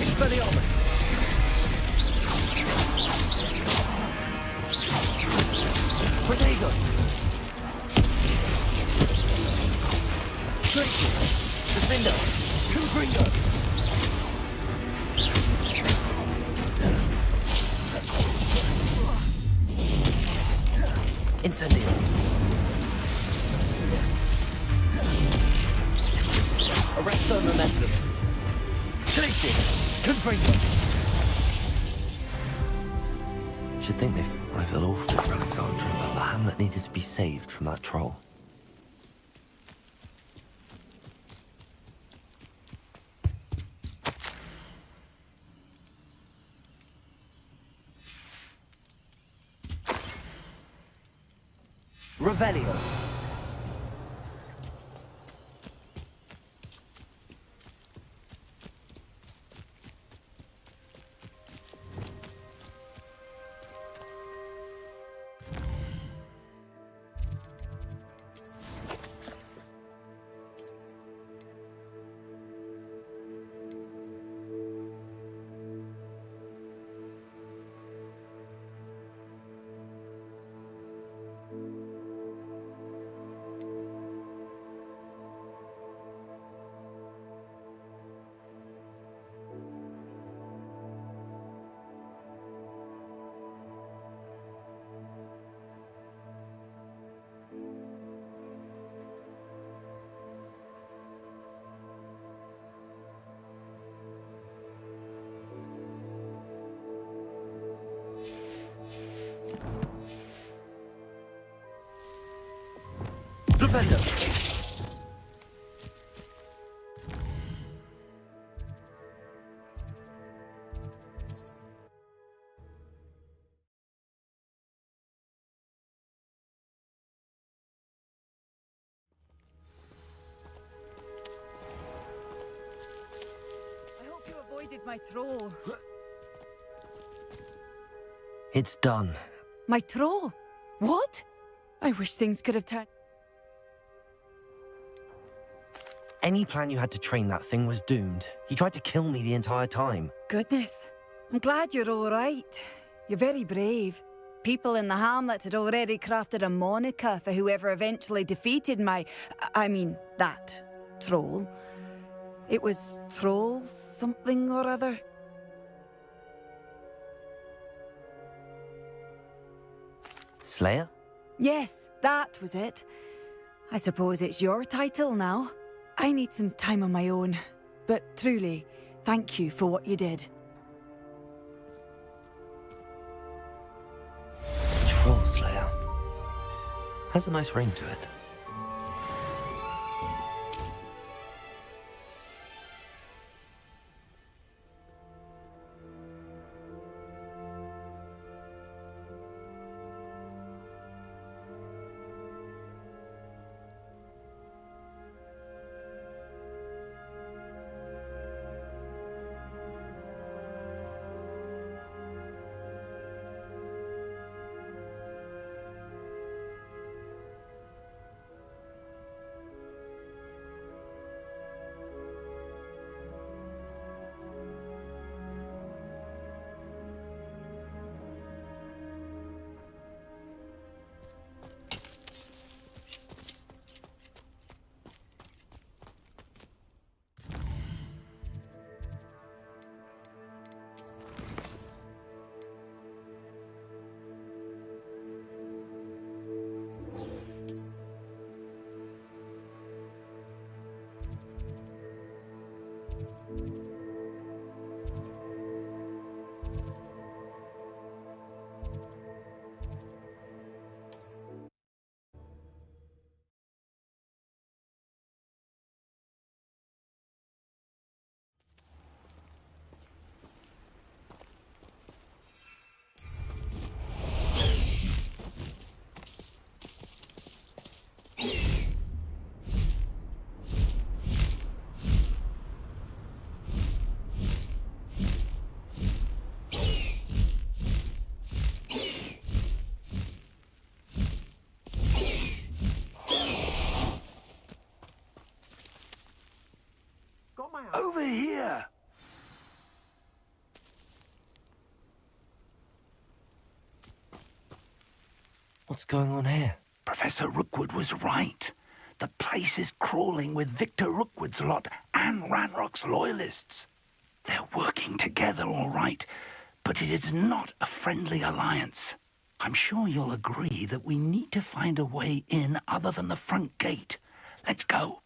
Expelliarmus. Protego. Glacier. Defender. Confringo. Incendio. Arresto momentum. Glacier. Confringo. Should think I feel awful for Alexandra, but the hamlet needed to be saved from that troll. Revelio. Stupendo. I hope you avoided my troll. It's done. My troll? What? I wish things could have turned... Any plan you had to train that thing was doomed. He tried to kill me the entire time. Goodness. I'm glad you're all right. You're very brave. People in the hamlet had already crafted a moniker for whoever eventually defeated that troll. It was Troll something or other. Slayer? Yes, that was it. I suppose it's your title now. I need some time on my own. But truly, thank you for what you did. Troll Slayer. Has a nice ring to it. Over here! What's going on here? Professor Rookwood was right. The place is crawling with Victor Rookwood's lot and Ranrock's loyalists. They're working together all right, but it is not a friendly alliance. I'm sure you'll agree that we need to find a way in other than the front gate. Let's go.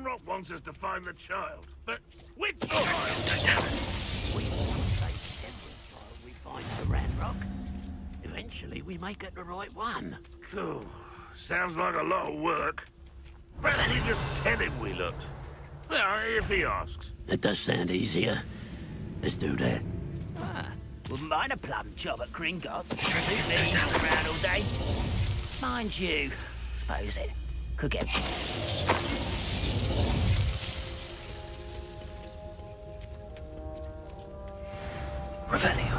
Ranrock wants us to find the child, but which child? We won't say every child we find the Ranrock. Eventually, we may get the right one. Cool. Sounds like a lot of work. Perhaps we just tell him we looked. Well, if he asks. It does sound easier. Let's do that. Wouldn't mind a plum job at Gringotts. Around all day. Mind you, suppose it could get... Revelio.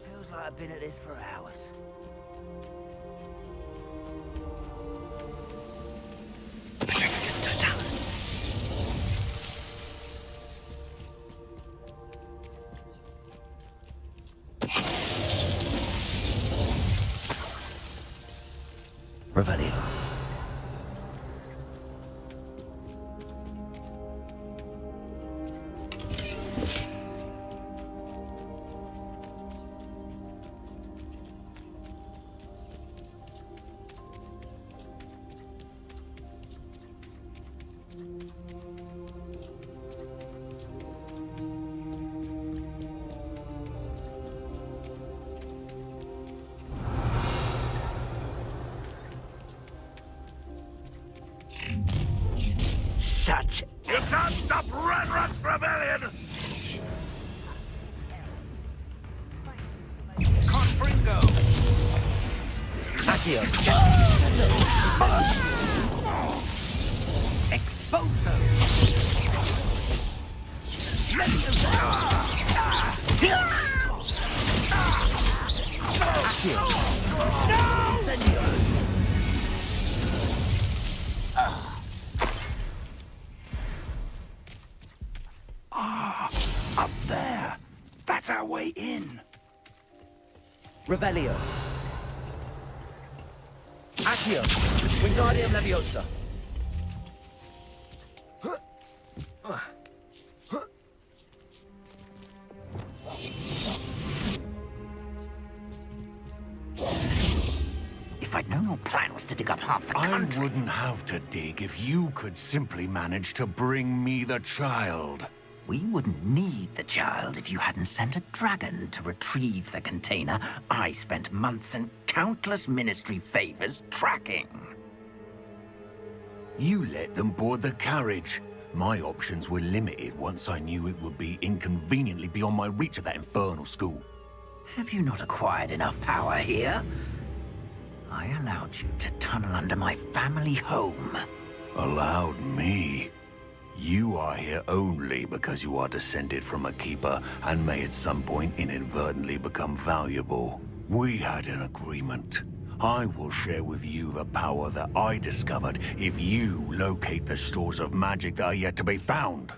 Feels like I've been at this for hours. Petrificus totalis. Revelio. Such... You can't stop Ranrock's rebellion! Confringo! Accio. Exposo! Incendio. Up there. That's our way in. Revelio. Accio. Wingardium Leviosa. If I'd known your plan was to dig up half the country... I wouldn't have to dig if you could simply manage to bring me the child. We wouldn't need the child if you hadn't sent a dragon to retrieve the container I spent months and countless ministry favors tracking. You let them board the carriage. My options were limited once I knew it would be inconveniently beyond my reach at that infernal school. Have you not acquired enough power here? I allowed you to tunnel under my family home. Allowed me? You are here only because you are descended from a keeper and may at some point inadvertently become valuable. We had an agreement. I will share with you the power that I discovered if you locate the stores of magic that are yet to be found.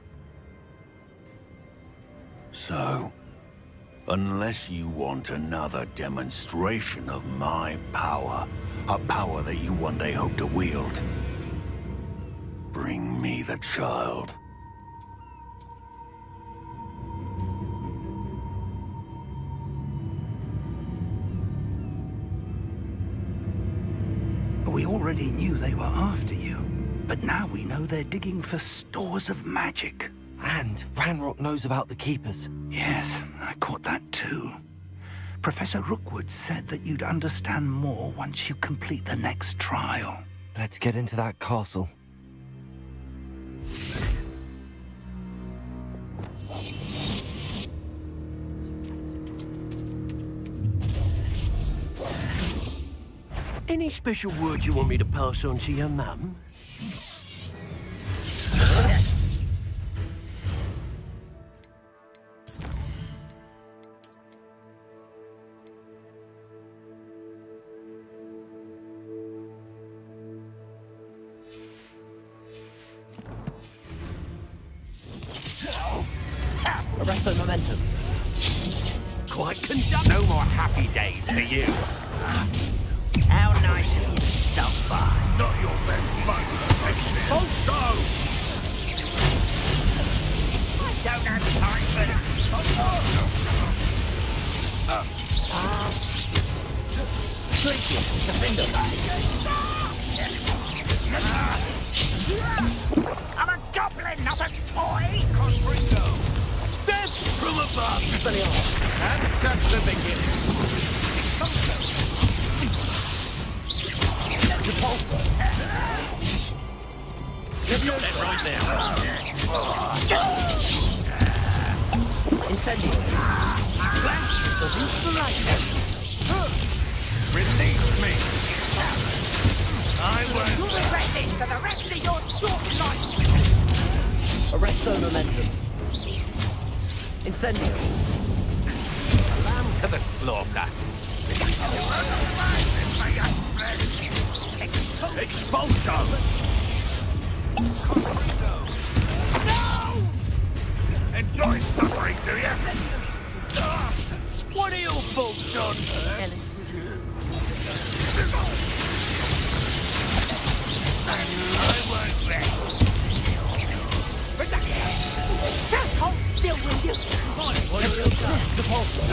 So, unless you want another demonstration of my power, a power that you one day hope to wield, bring me the child. We already knew they were after you, but now we know they're digging for stores of magic. And Ranrock knows about the Keepers. Yes, I caught that too. Professor Rookwood said that you'd understand more once you complete the next trial. Let's get into that castle. Any special words you want me to pass on to your mum? Arresto momentum. Quite conduct. No more happy days for you. How nice of you to stop by. Not your best money, Exit. I don't have time for that. I'm a goblin, not a toy! Conringo! Death from above! That's just the beginning. Repulsor. Got it right there. Incendio. Flash the lightning. Release me! I won't. You'll regret this for the rest of your short life! Arresto momentum. Incendio. Lamb to the slaughter. Expulsion! No! Enjoy suffering, do you? What are your faults, son? I won't rest. Just hold still, will you? The pulsar.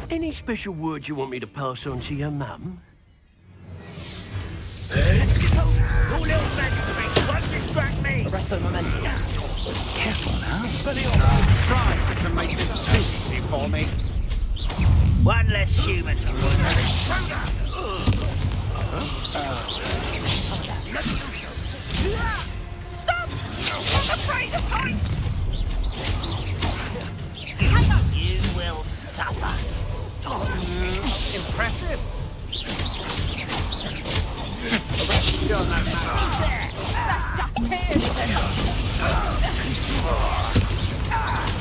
Any special words you want me to pass on to your mum? Your little magic trick won't distract me. Arresto momentum. Careful now. Try to make this easy for me. One less human to Stop! I'm afraid of heights! You will suffer. Impressive. That's just pierce!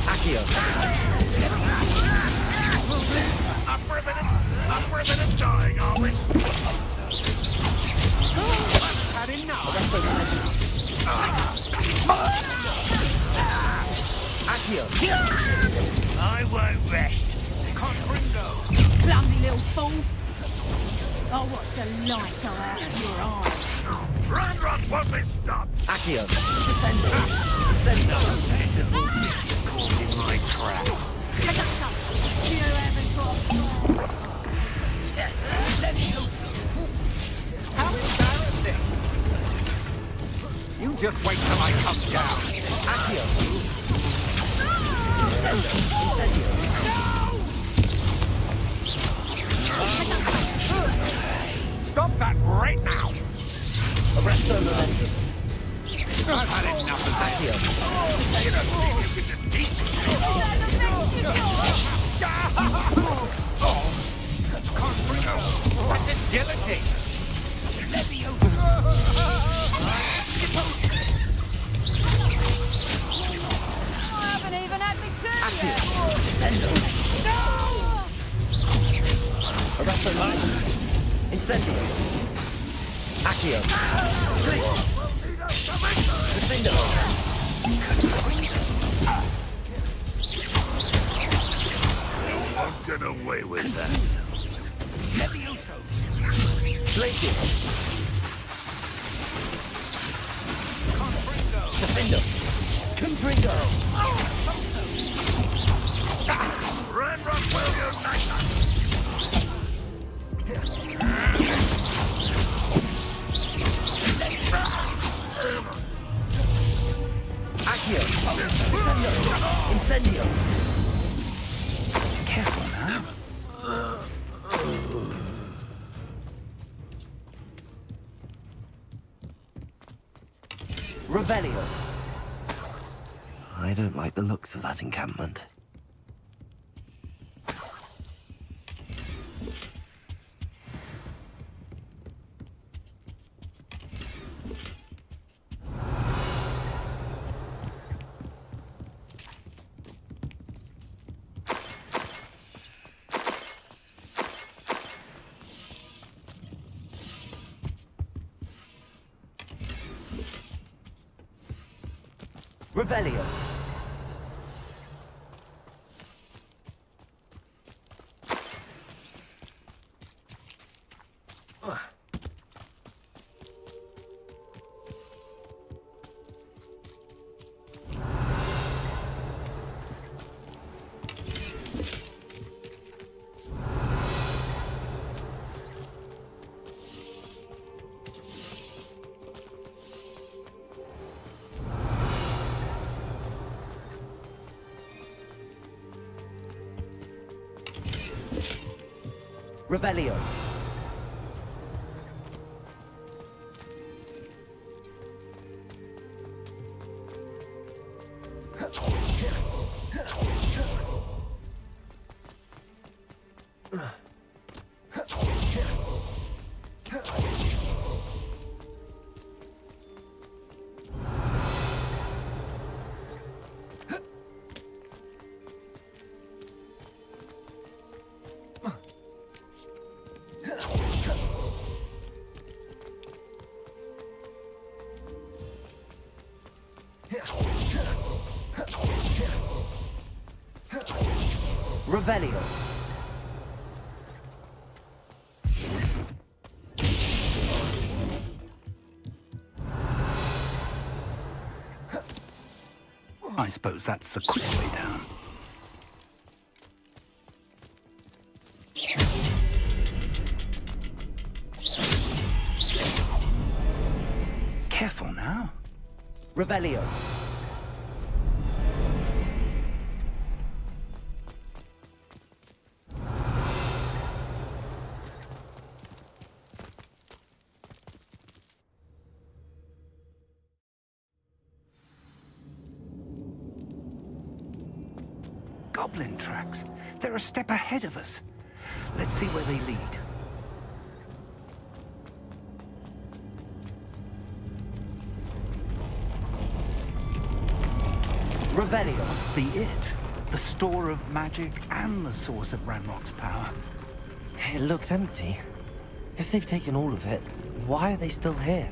Accio. Up for a bit of dying, are we? Had enough. Accio. I won't rest. Conringo. Clumsy little fool! I'll watch the light go out of your eyes. Ranrock won't be stopped! Accio. Descendo. Descendo. Caught in my trap. You haven't got How embarrassing. You just wait till I come down. Accio. Descendo. Incendio. Stop that right now. Arresto momentum. I've had enough of that. Accio. Conringo. Such agility. I haven't even had me turn Accio. yet! Descendo. No! Arresto momentum. Incendio. Accio. Defendo. Won't get away with that. Glacier. Defendo. Confringo. Ranrock will unite us! Accio. Descendo. Incendio. Careful now. Revelio. I don't like the looks of that encampment. Revelio. Revelio. Revelio. I suppose that's the quick way down. Careful now. Revelio. Goblin tracks. They're a step ahead of us. Let's see where they lead. Revelio. This must be it. The store of magic and the source of Ranrock's power. It looks empty. If they've taken all of it, why are they still here?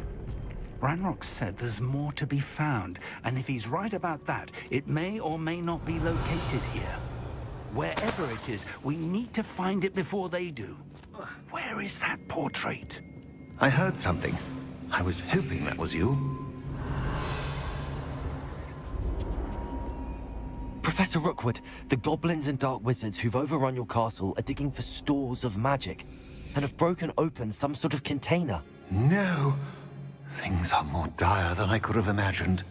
Ranrock said there's more to be found, and if he's right about that, it may or may not be located here. Wherever it is, we need to find it before they do. Where is that portrait? I heard something. I was hoping that was you. Professor Rookwood, the goblins and dark wizards who've overrun your castle are digging for stores of magic and have broken open some sort of container. No. Things are more dire than I could have imagined.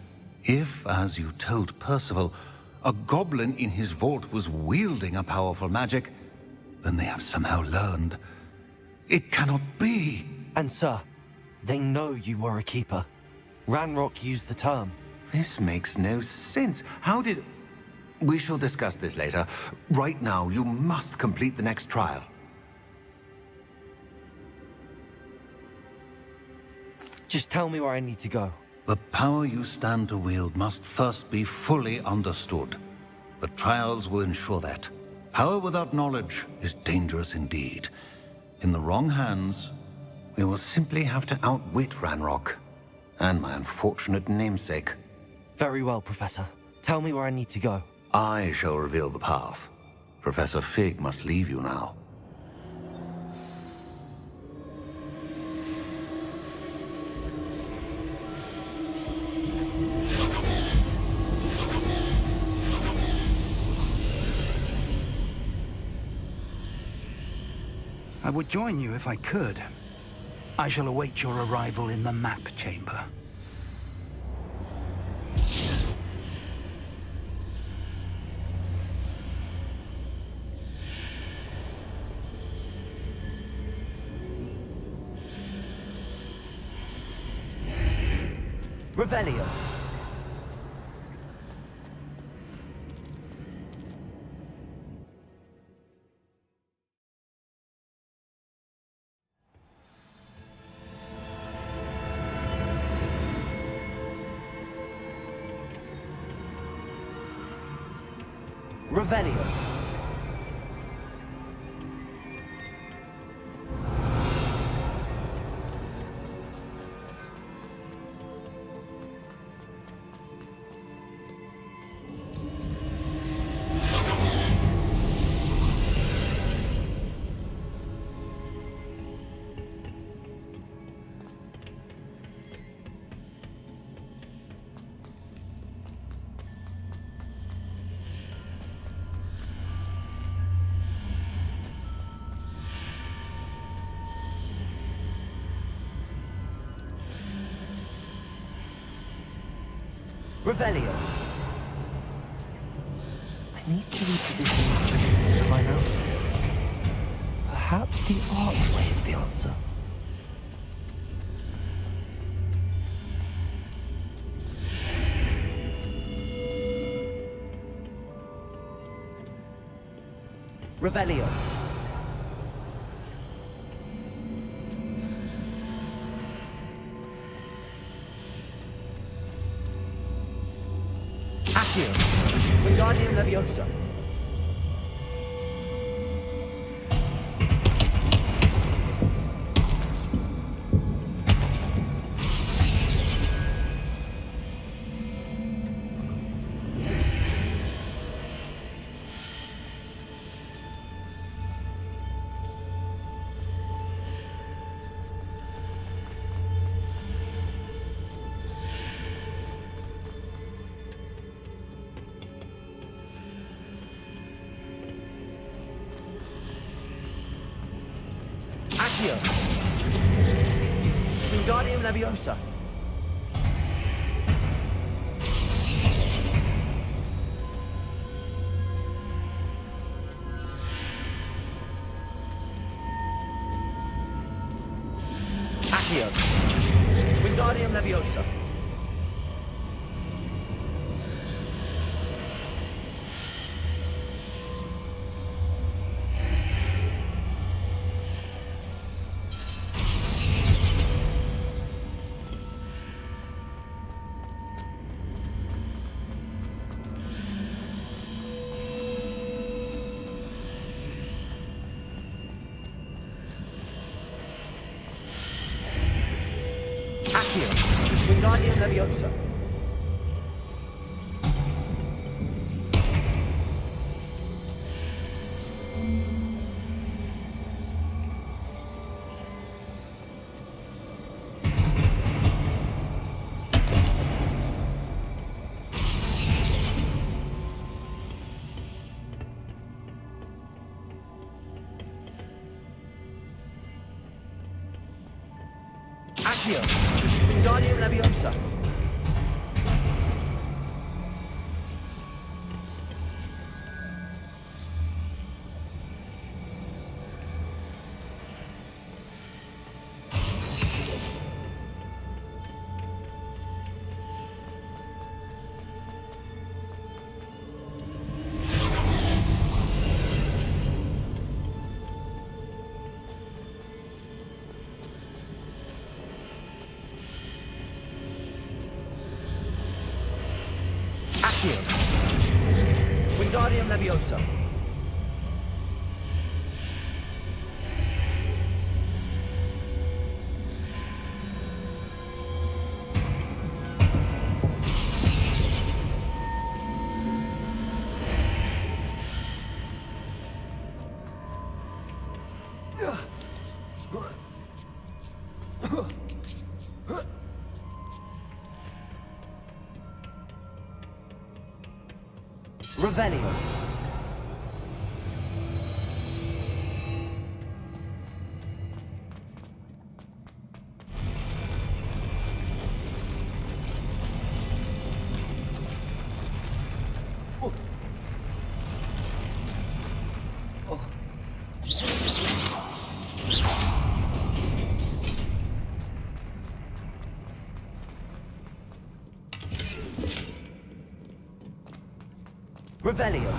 If, as you told Percival, a goblin in his vault was wielding a powerful magic, then they have somehow learned. It cannot be. And sir, they know you were a keeper. Ranrock used the term. This makes no sense. How did... We shall discuss this later. Right now, you must complete the next trial. Just tell me where I need to go. The power you stand to wield must first be fully understood. The trials will ensure that. Power without knowledge is dangerous indeed. In the wrong hands, we will simply have to outwit Ranrock and my unfortunate namesake. Very well, Professor. Tell me where I need to go. I shall reveal the path. Professor Fig must leave you now. I would join you if I could. I shall await your arrival in the map chamber. Revelio. Revelio. Revelio. I need to reposition to climb out. Perhaps the archway is the answer. Revelio. Accio. Wingardium Leviosa. Accio. Wingardium Leviosa. Accio. Wingardium Leviosa. Accio. Wingardium Leviosa. Accio. Wingardium Leviosa. Accio. Wingardium Leviosa. Revelio. Revelio.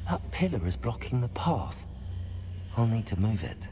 That pillar is blocking the path. I'll need to move it.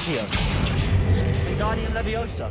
Accio. Wingardium Leviosa.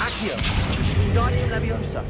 Accio. Wingardium Leviosa.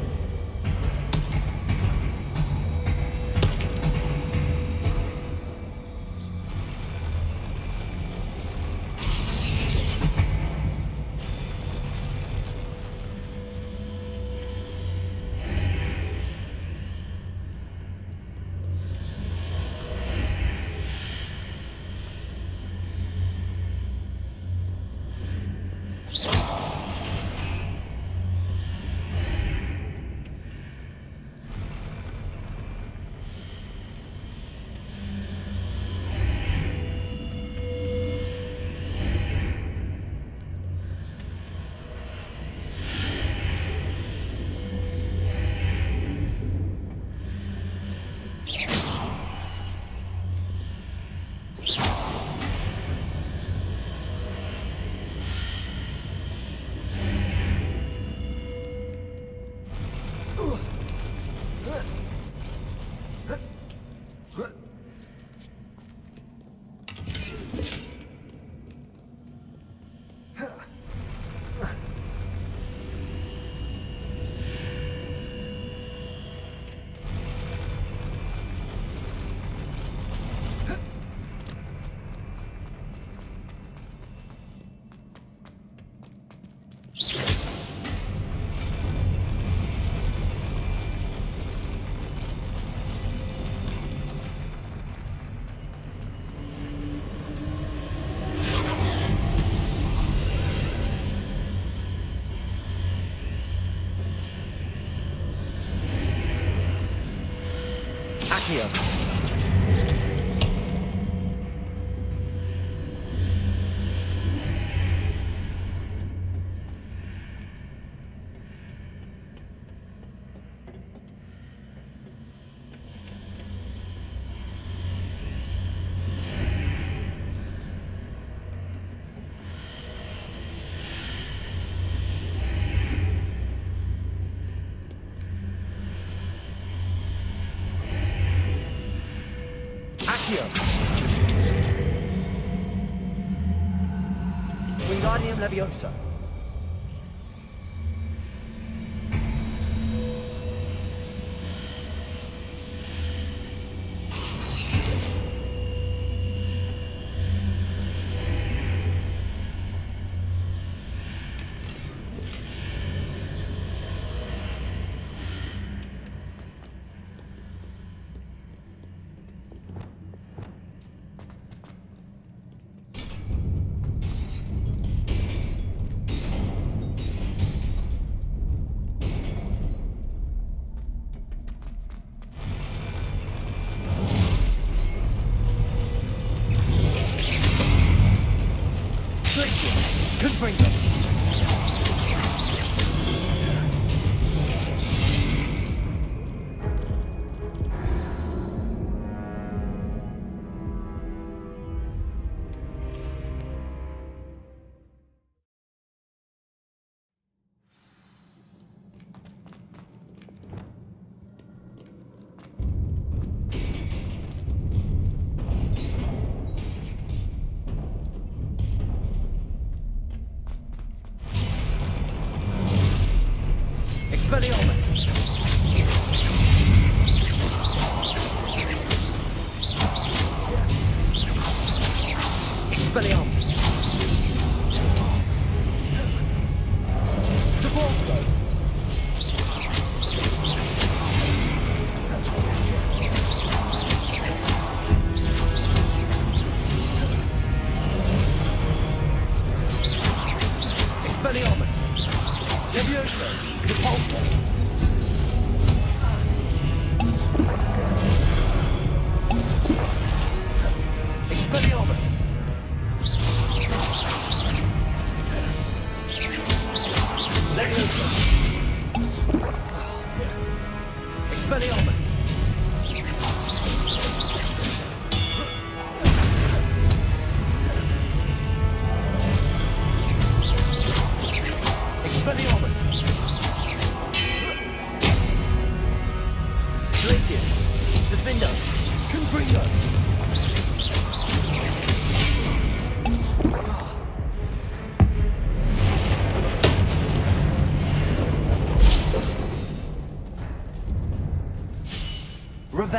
Accio. Accio. Wingardium Leviosa. Confringo.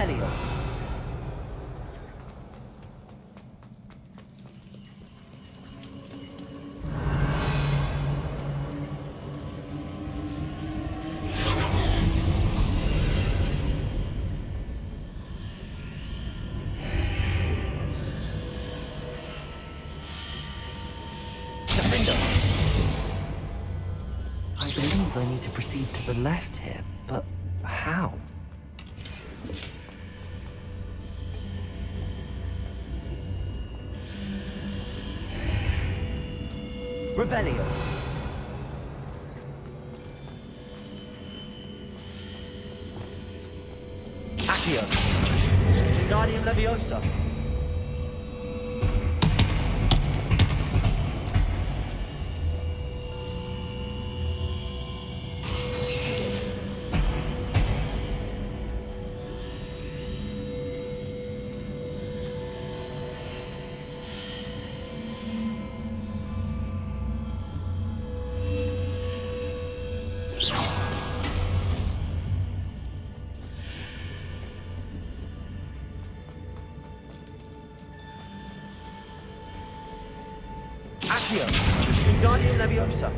Revelio. I believe I need to proceed to the left here, but how? Revelio. Accio. Guardian Leviosa. Accio. Guardian Leviosa.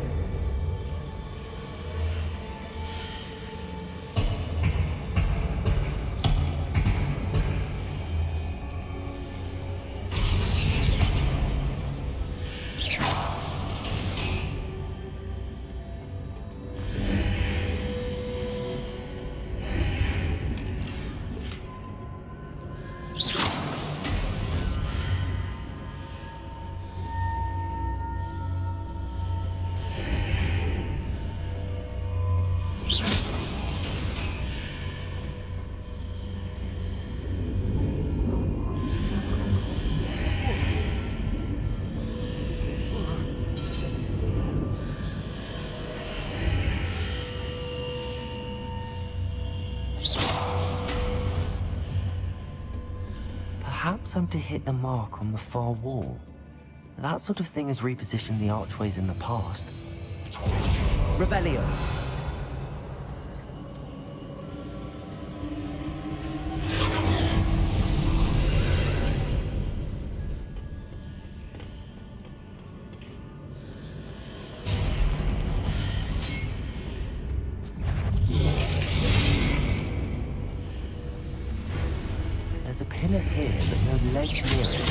Perhaps I'm to hit the mark on the far wall. That sort of thing has repositioned the archways in the past. Revelio. There's a pillar here, but no ledge near it.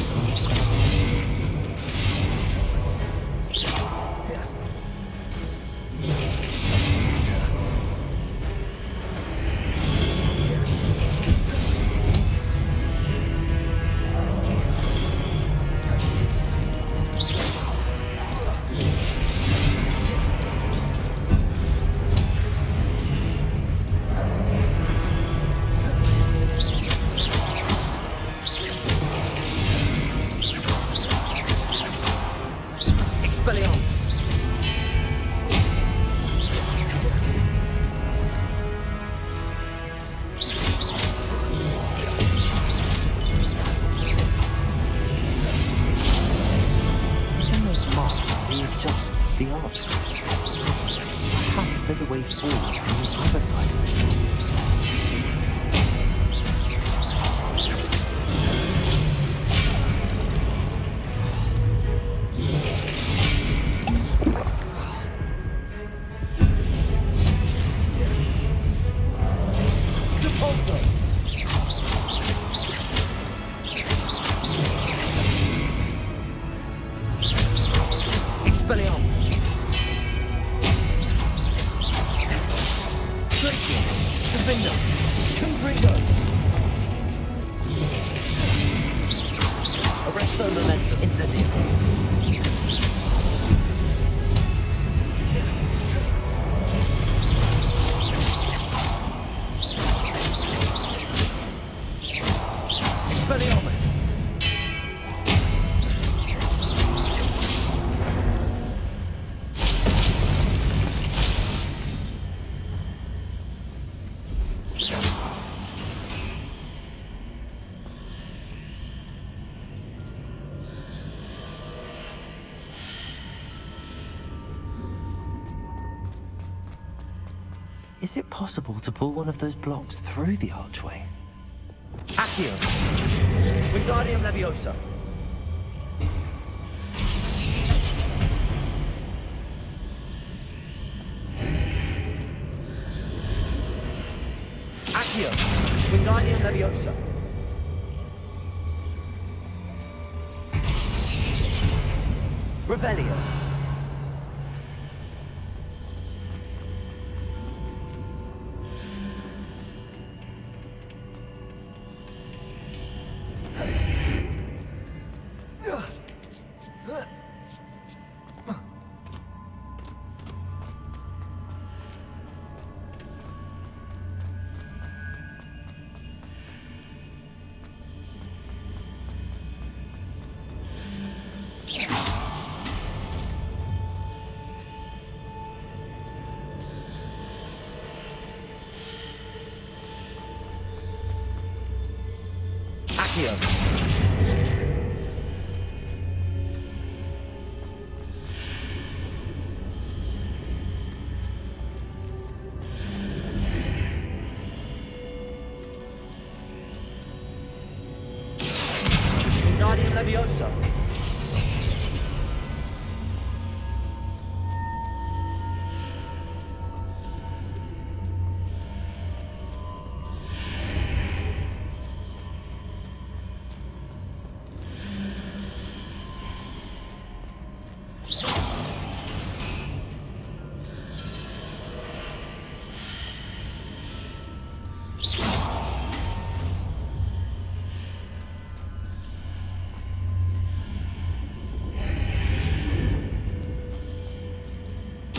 Readjusts the arches. Perhaps there's a way forward from the other side of this one. Is it possible to pull one of those blocks through the archway? Accio. Wingardium Leviosa. Accio. Wingardium Leviosa. Revelio. Accio. Wingardium Leviosa.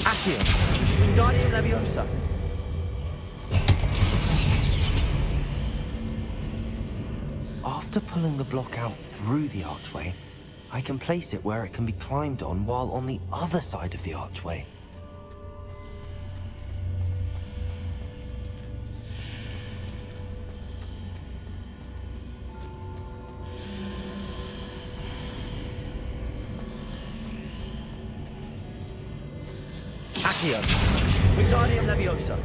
Accio. Wingardium Leviosa. After pulling the block out through the archway, I can place it where it can be climbed on while on the other side of the archway. Accio. Wingardium Leviosa.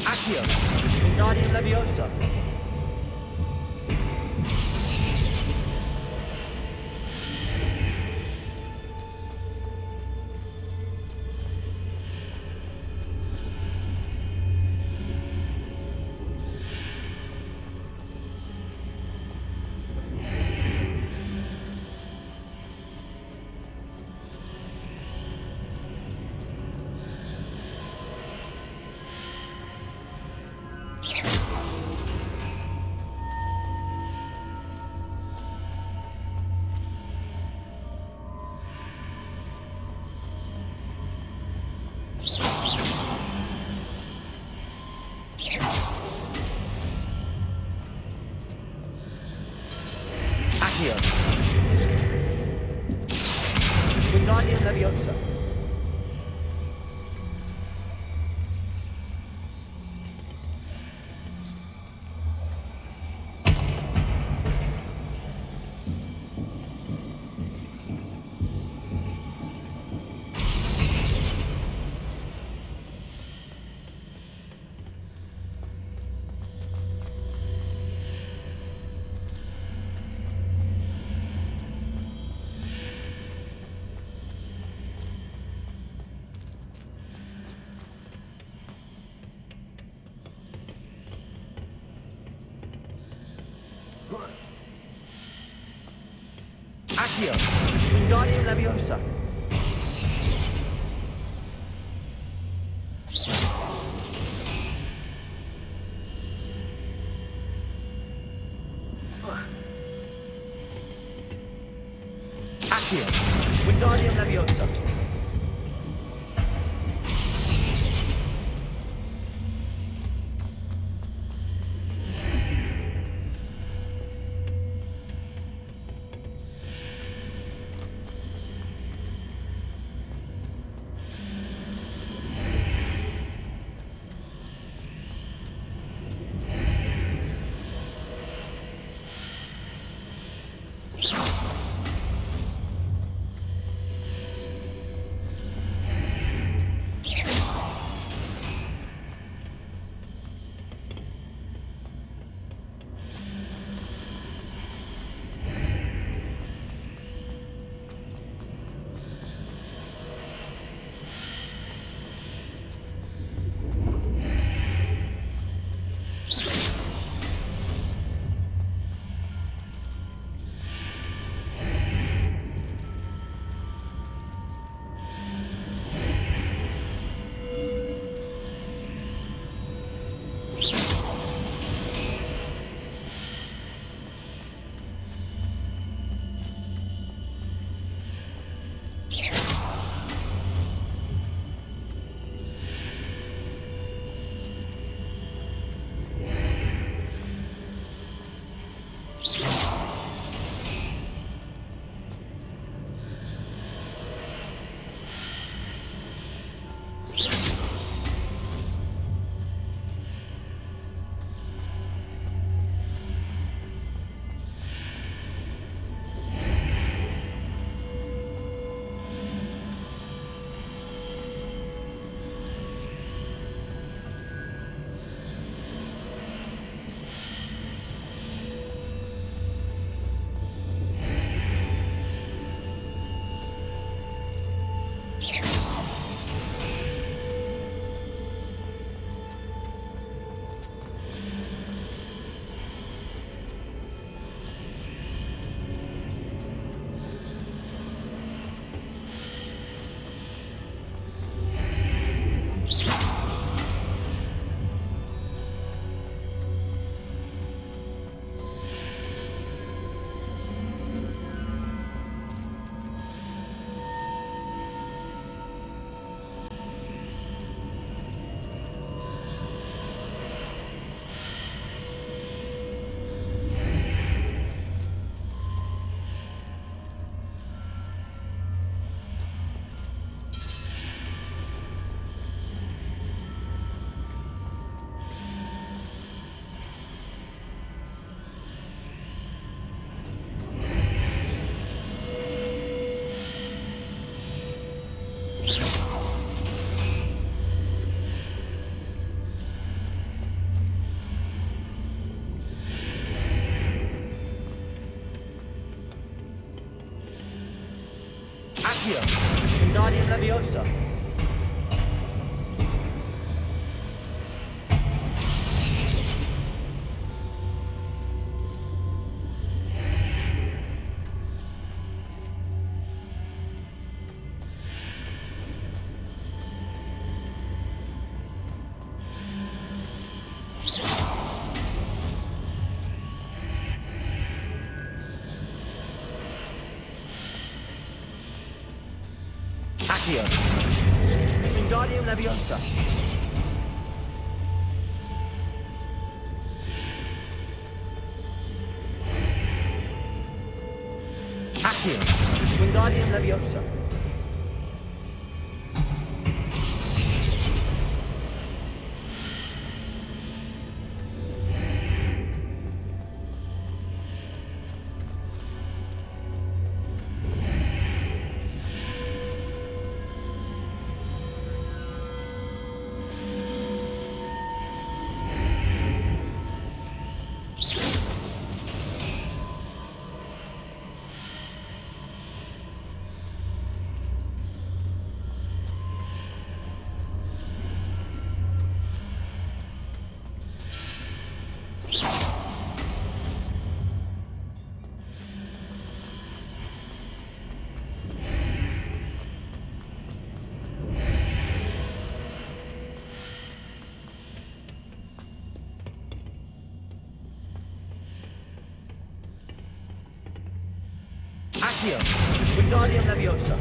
Accio. Wingardium Leviosa. Accio. Wingardium Leviosa. Accio. Wingardium Leviosa. Accio. Wingardium Leviosa. Accio. Wingardium Leviosa. Accio. Wingardium Leviosa. Accio. Wingardium Leviosa. Accio. Wingardium Leviosa.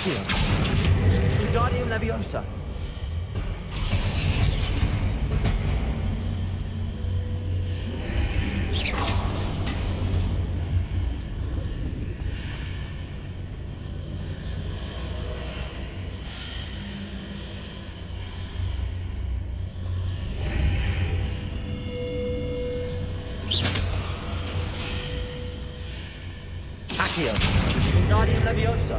Accio. Wingardium Leviosa. Accio. Wingardium Leviosa.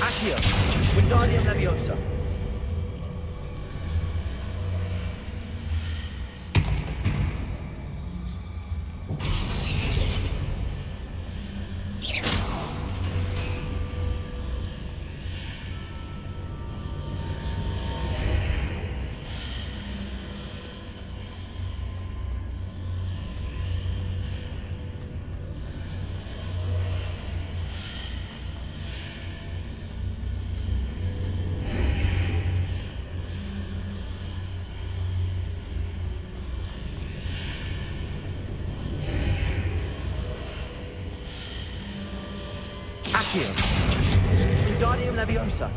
Accio. Wingardium Leviosa. Accio. Wingardium Leviosa.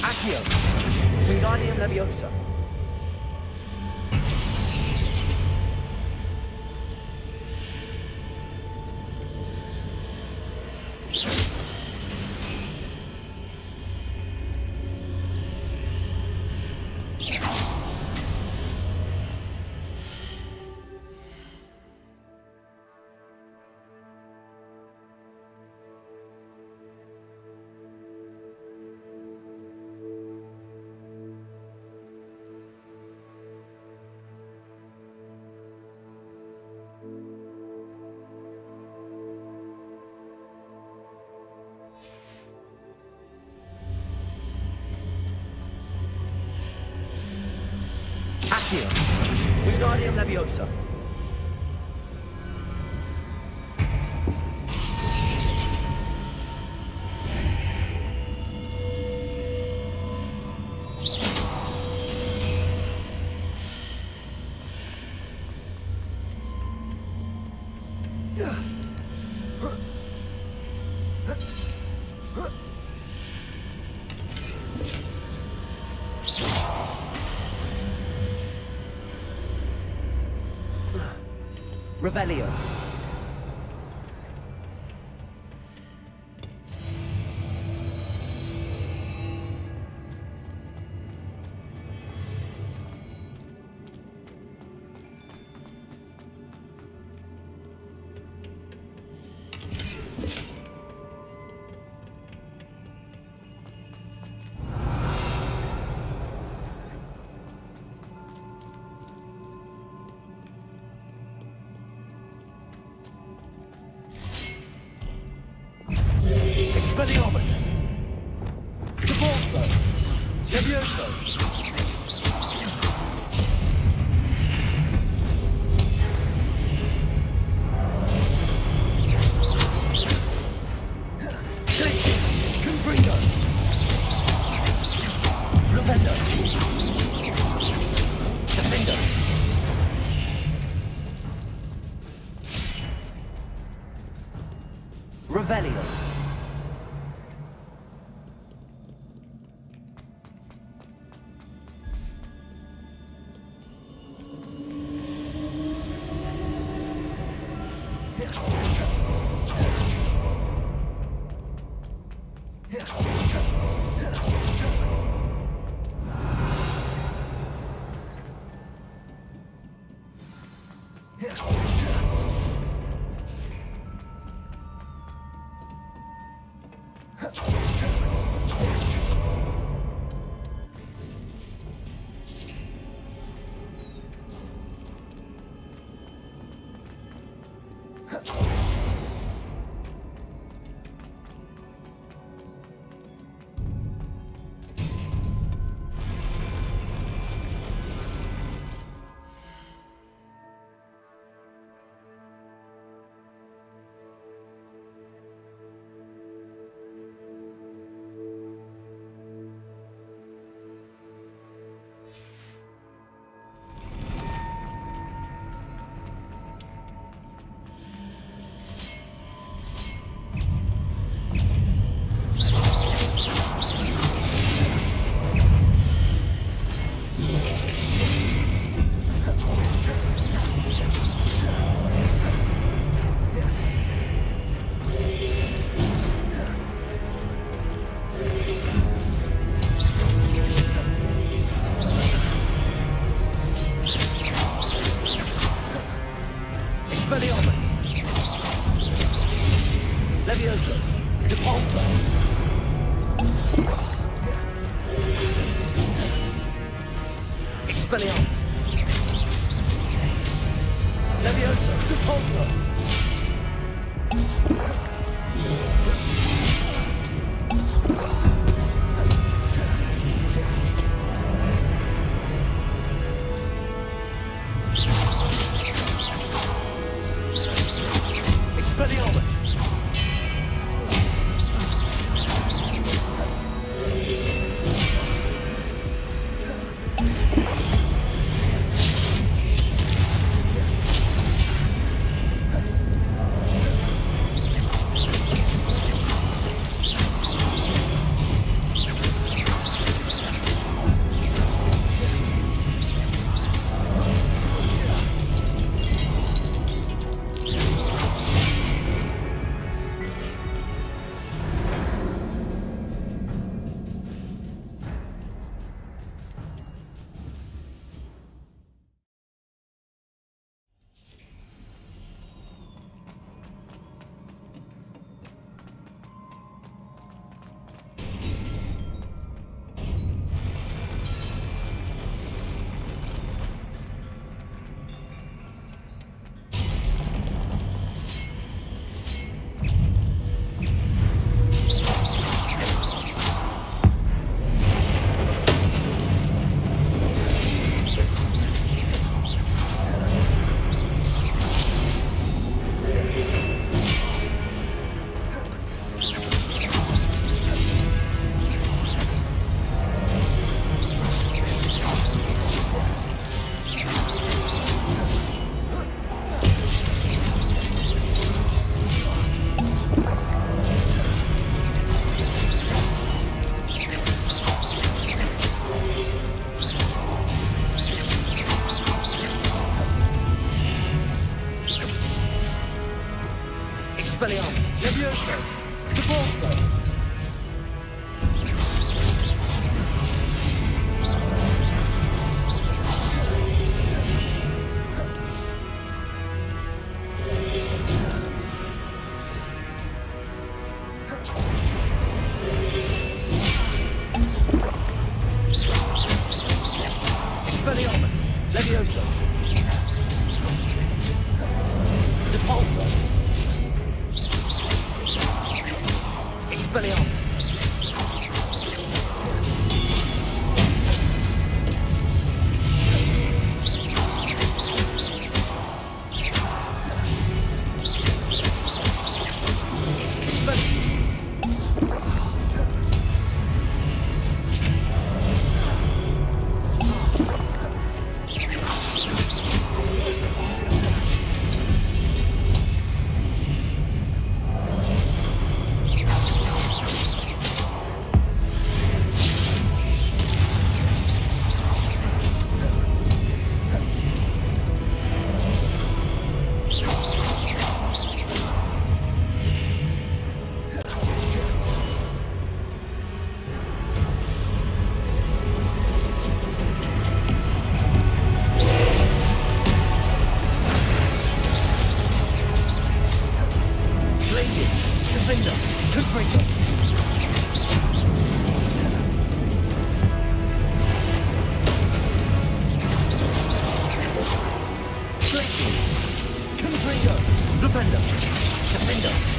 Accio. Wingardium Leviosa. Accio. Wingardium Leviosa. Revelio. Expelliarmus. Repulso. Levioso. Glacius. Confringo. Fluvendo. Defendo. Revelio. Expelliarmus! Levioso! Depulso! Expelliarmus! Levioso! Depulso! Expelliarmus! Expelliarmus! Levioso! Depulso! Expelliarmus! Levioso! Depulso! Expelliarmus! Defender. Defender.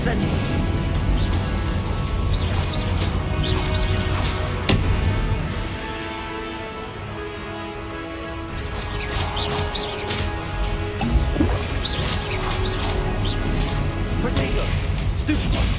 Ascending. Protego. Stupefy.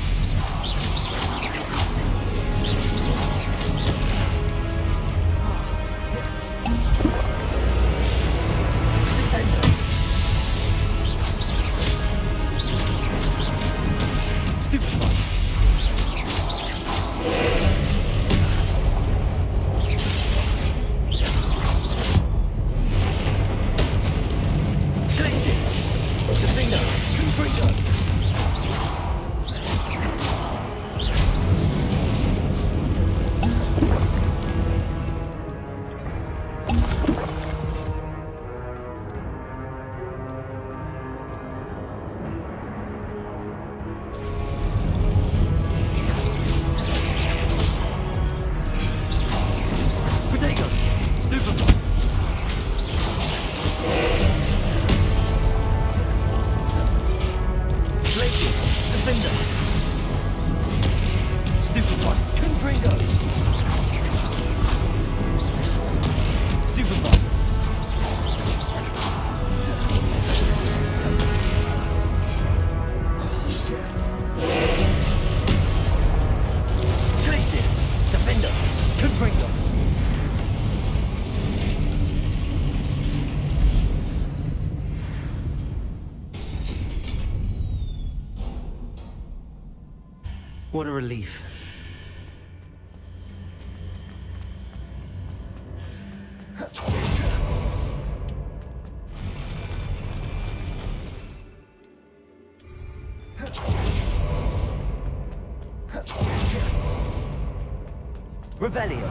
What a relief. Revelio.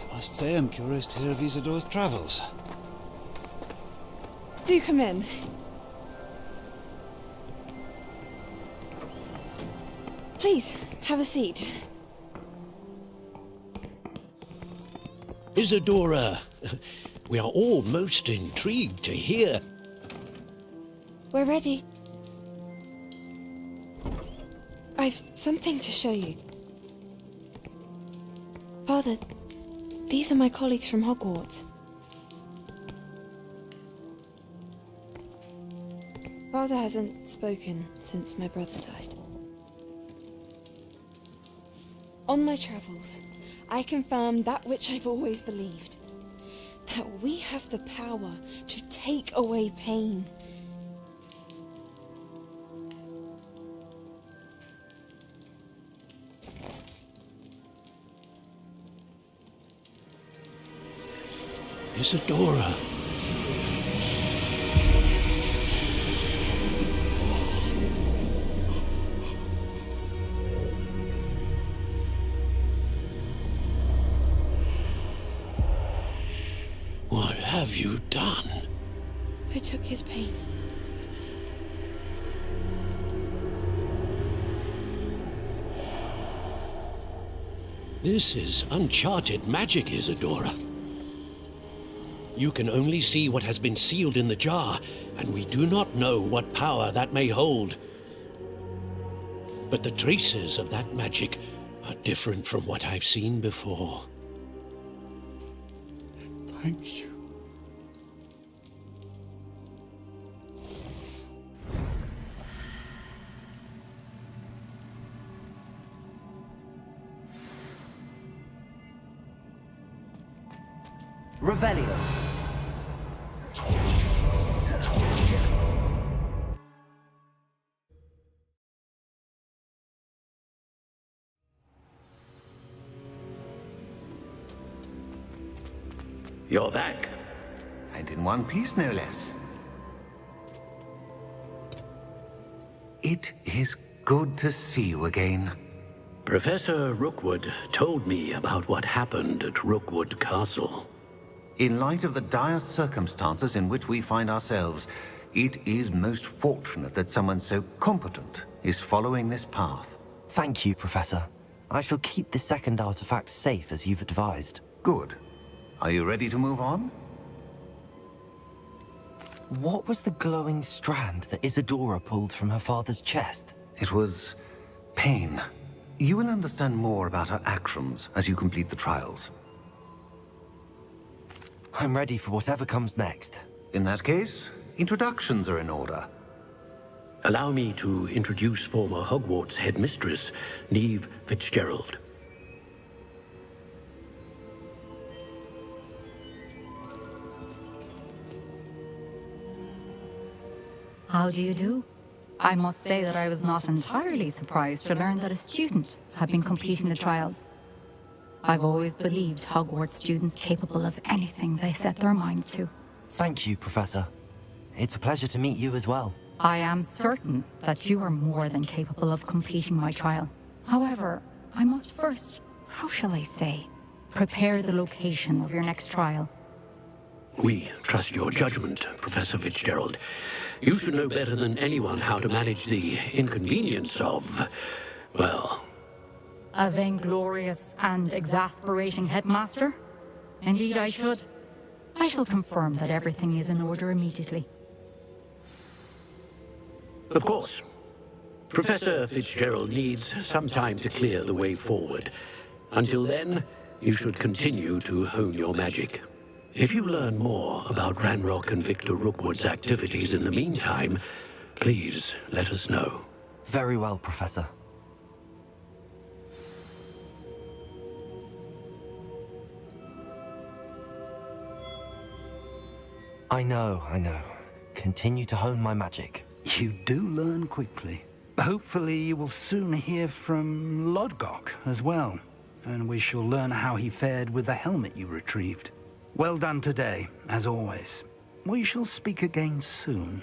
I must say I'm curious to hear of Isidore's travels. Do come in. Please, have a seat. Isadora, we are all most intrigued to hear. We're ready. I've something to show you. Father, these are my colleagues from Hogwarts. Father hasn't spoken since my brother died. On my travels, I confirmed that which I've always believed. That we have the power to take away pain. Isadora. What have you done? I took his pain. This is uncharted magic, Isadora. You can only see what has been sealed in the jar, and we do not know what power that may hold. But the traces of that magic are different from what I've seen before. Thank you. Revelio. You're back. And in one piece, no less. It is good to see you again. Professor Rookwood told me about what happened at Rookwood Castle. In light of the dire circumstances in which we find ourselves, it is most fortunate that someone so competent is following this path. Thank you, Professor. I shall keep the second artifact safe as you've advised. Good. Are you ready to move on? What was the glowing strand that Isadora pulled from her father's chest? It was pain. You will understand more about her actions as you complete the trials. I'm ready for whatever comes next. In that case, introductions are in order. Allow me to introduce former Hogwarts headmistress, Neve Fitzgerald. How do you do? I must say that I was not entirely surprised to learn that a student had been completing the trials. I've always believed Hogwarts students capable of anything they set their minds to. Thank you, Professor. It's a pleasure to meet you as well. I am certain that you are more than capable of completing my trial. However, I must first, how shall I say, prepare the location of your next trial. We trust your judgment, Professor Fitzgerald. You should know better than anyone how to manage the inconvenience of, well... A vainglorious and exasperating headmaster? Indeed I should. I shall confirm that everything is in order immediately. Of course. Professor Fitzgerald needs some time to clear the way forward. Until then, you should continue to hone your magic. If you learn more about Ranrock and Victor Rookwood's activities in the meantime, please let us know. Very well, Professor. I know. Continue to hone my magic. You do learn quickly. Hopefully you will soon hear from Lodgok as well, and we shall learn how he fared with the helmet you retrieved. Well done today, as always. We shall speak again soon.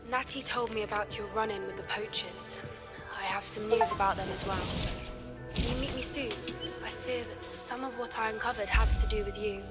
Natty told me about your run-in with the poachers. I have some news about them as well. Can you meet me soon? I fear that some of what I uncovered has to do with you.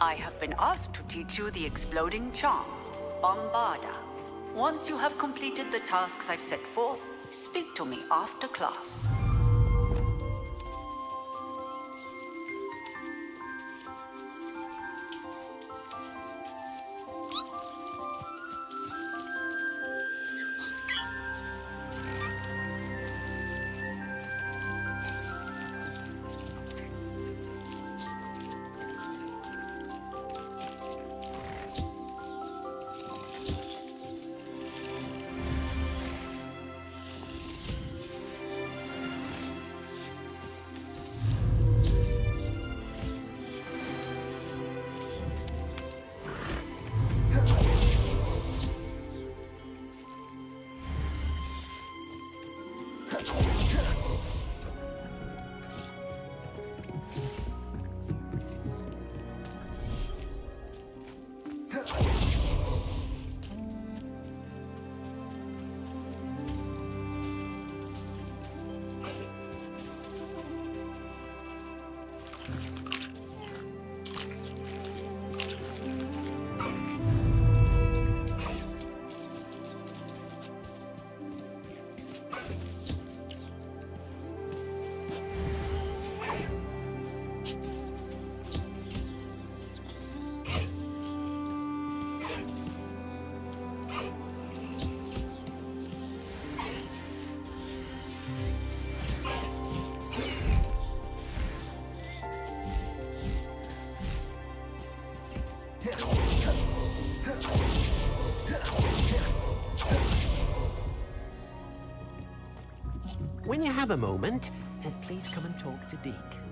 I have been asked to teach you the exploding charm, Bombarda. Once you have completed the tasks I've set forth, speak to me after class. have a moment, please come and talk to Deke.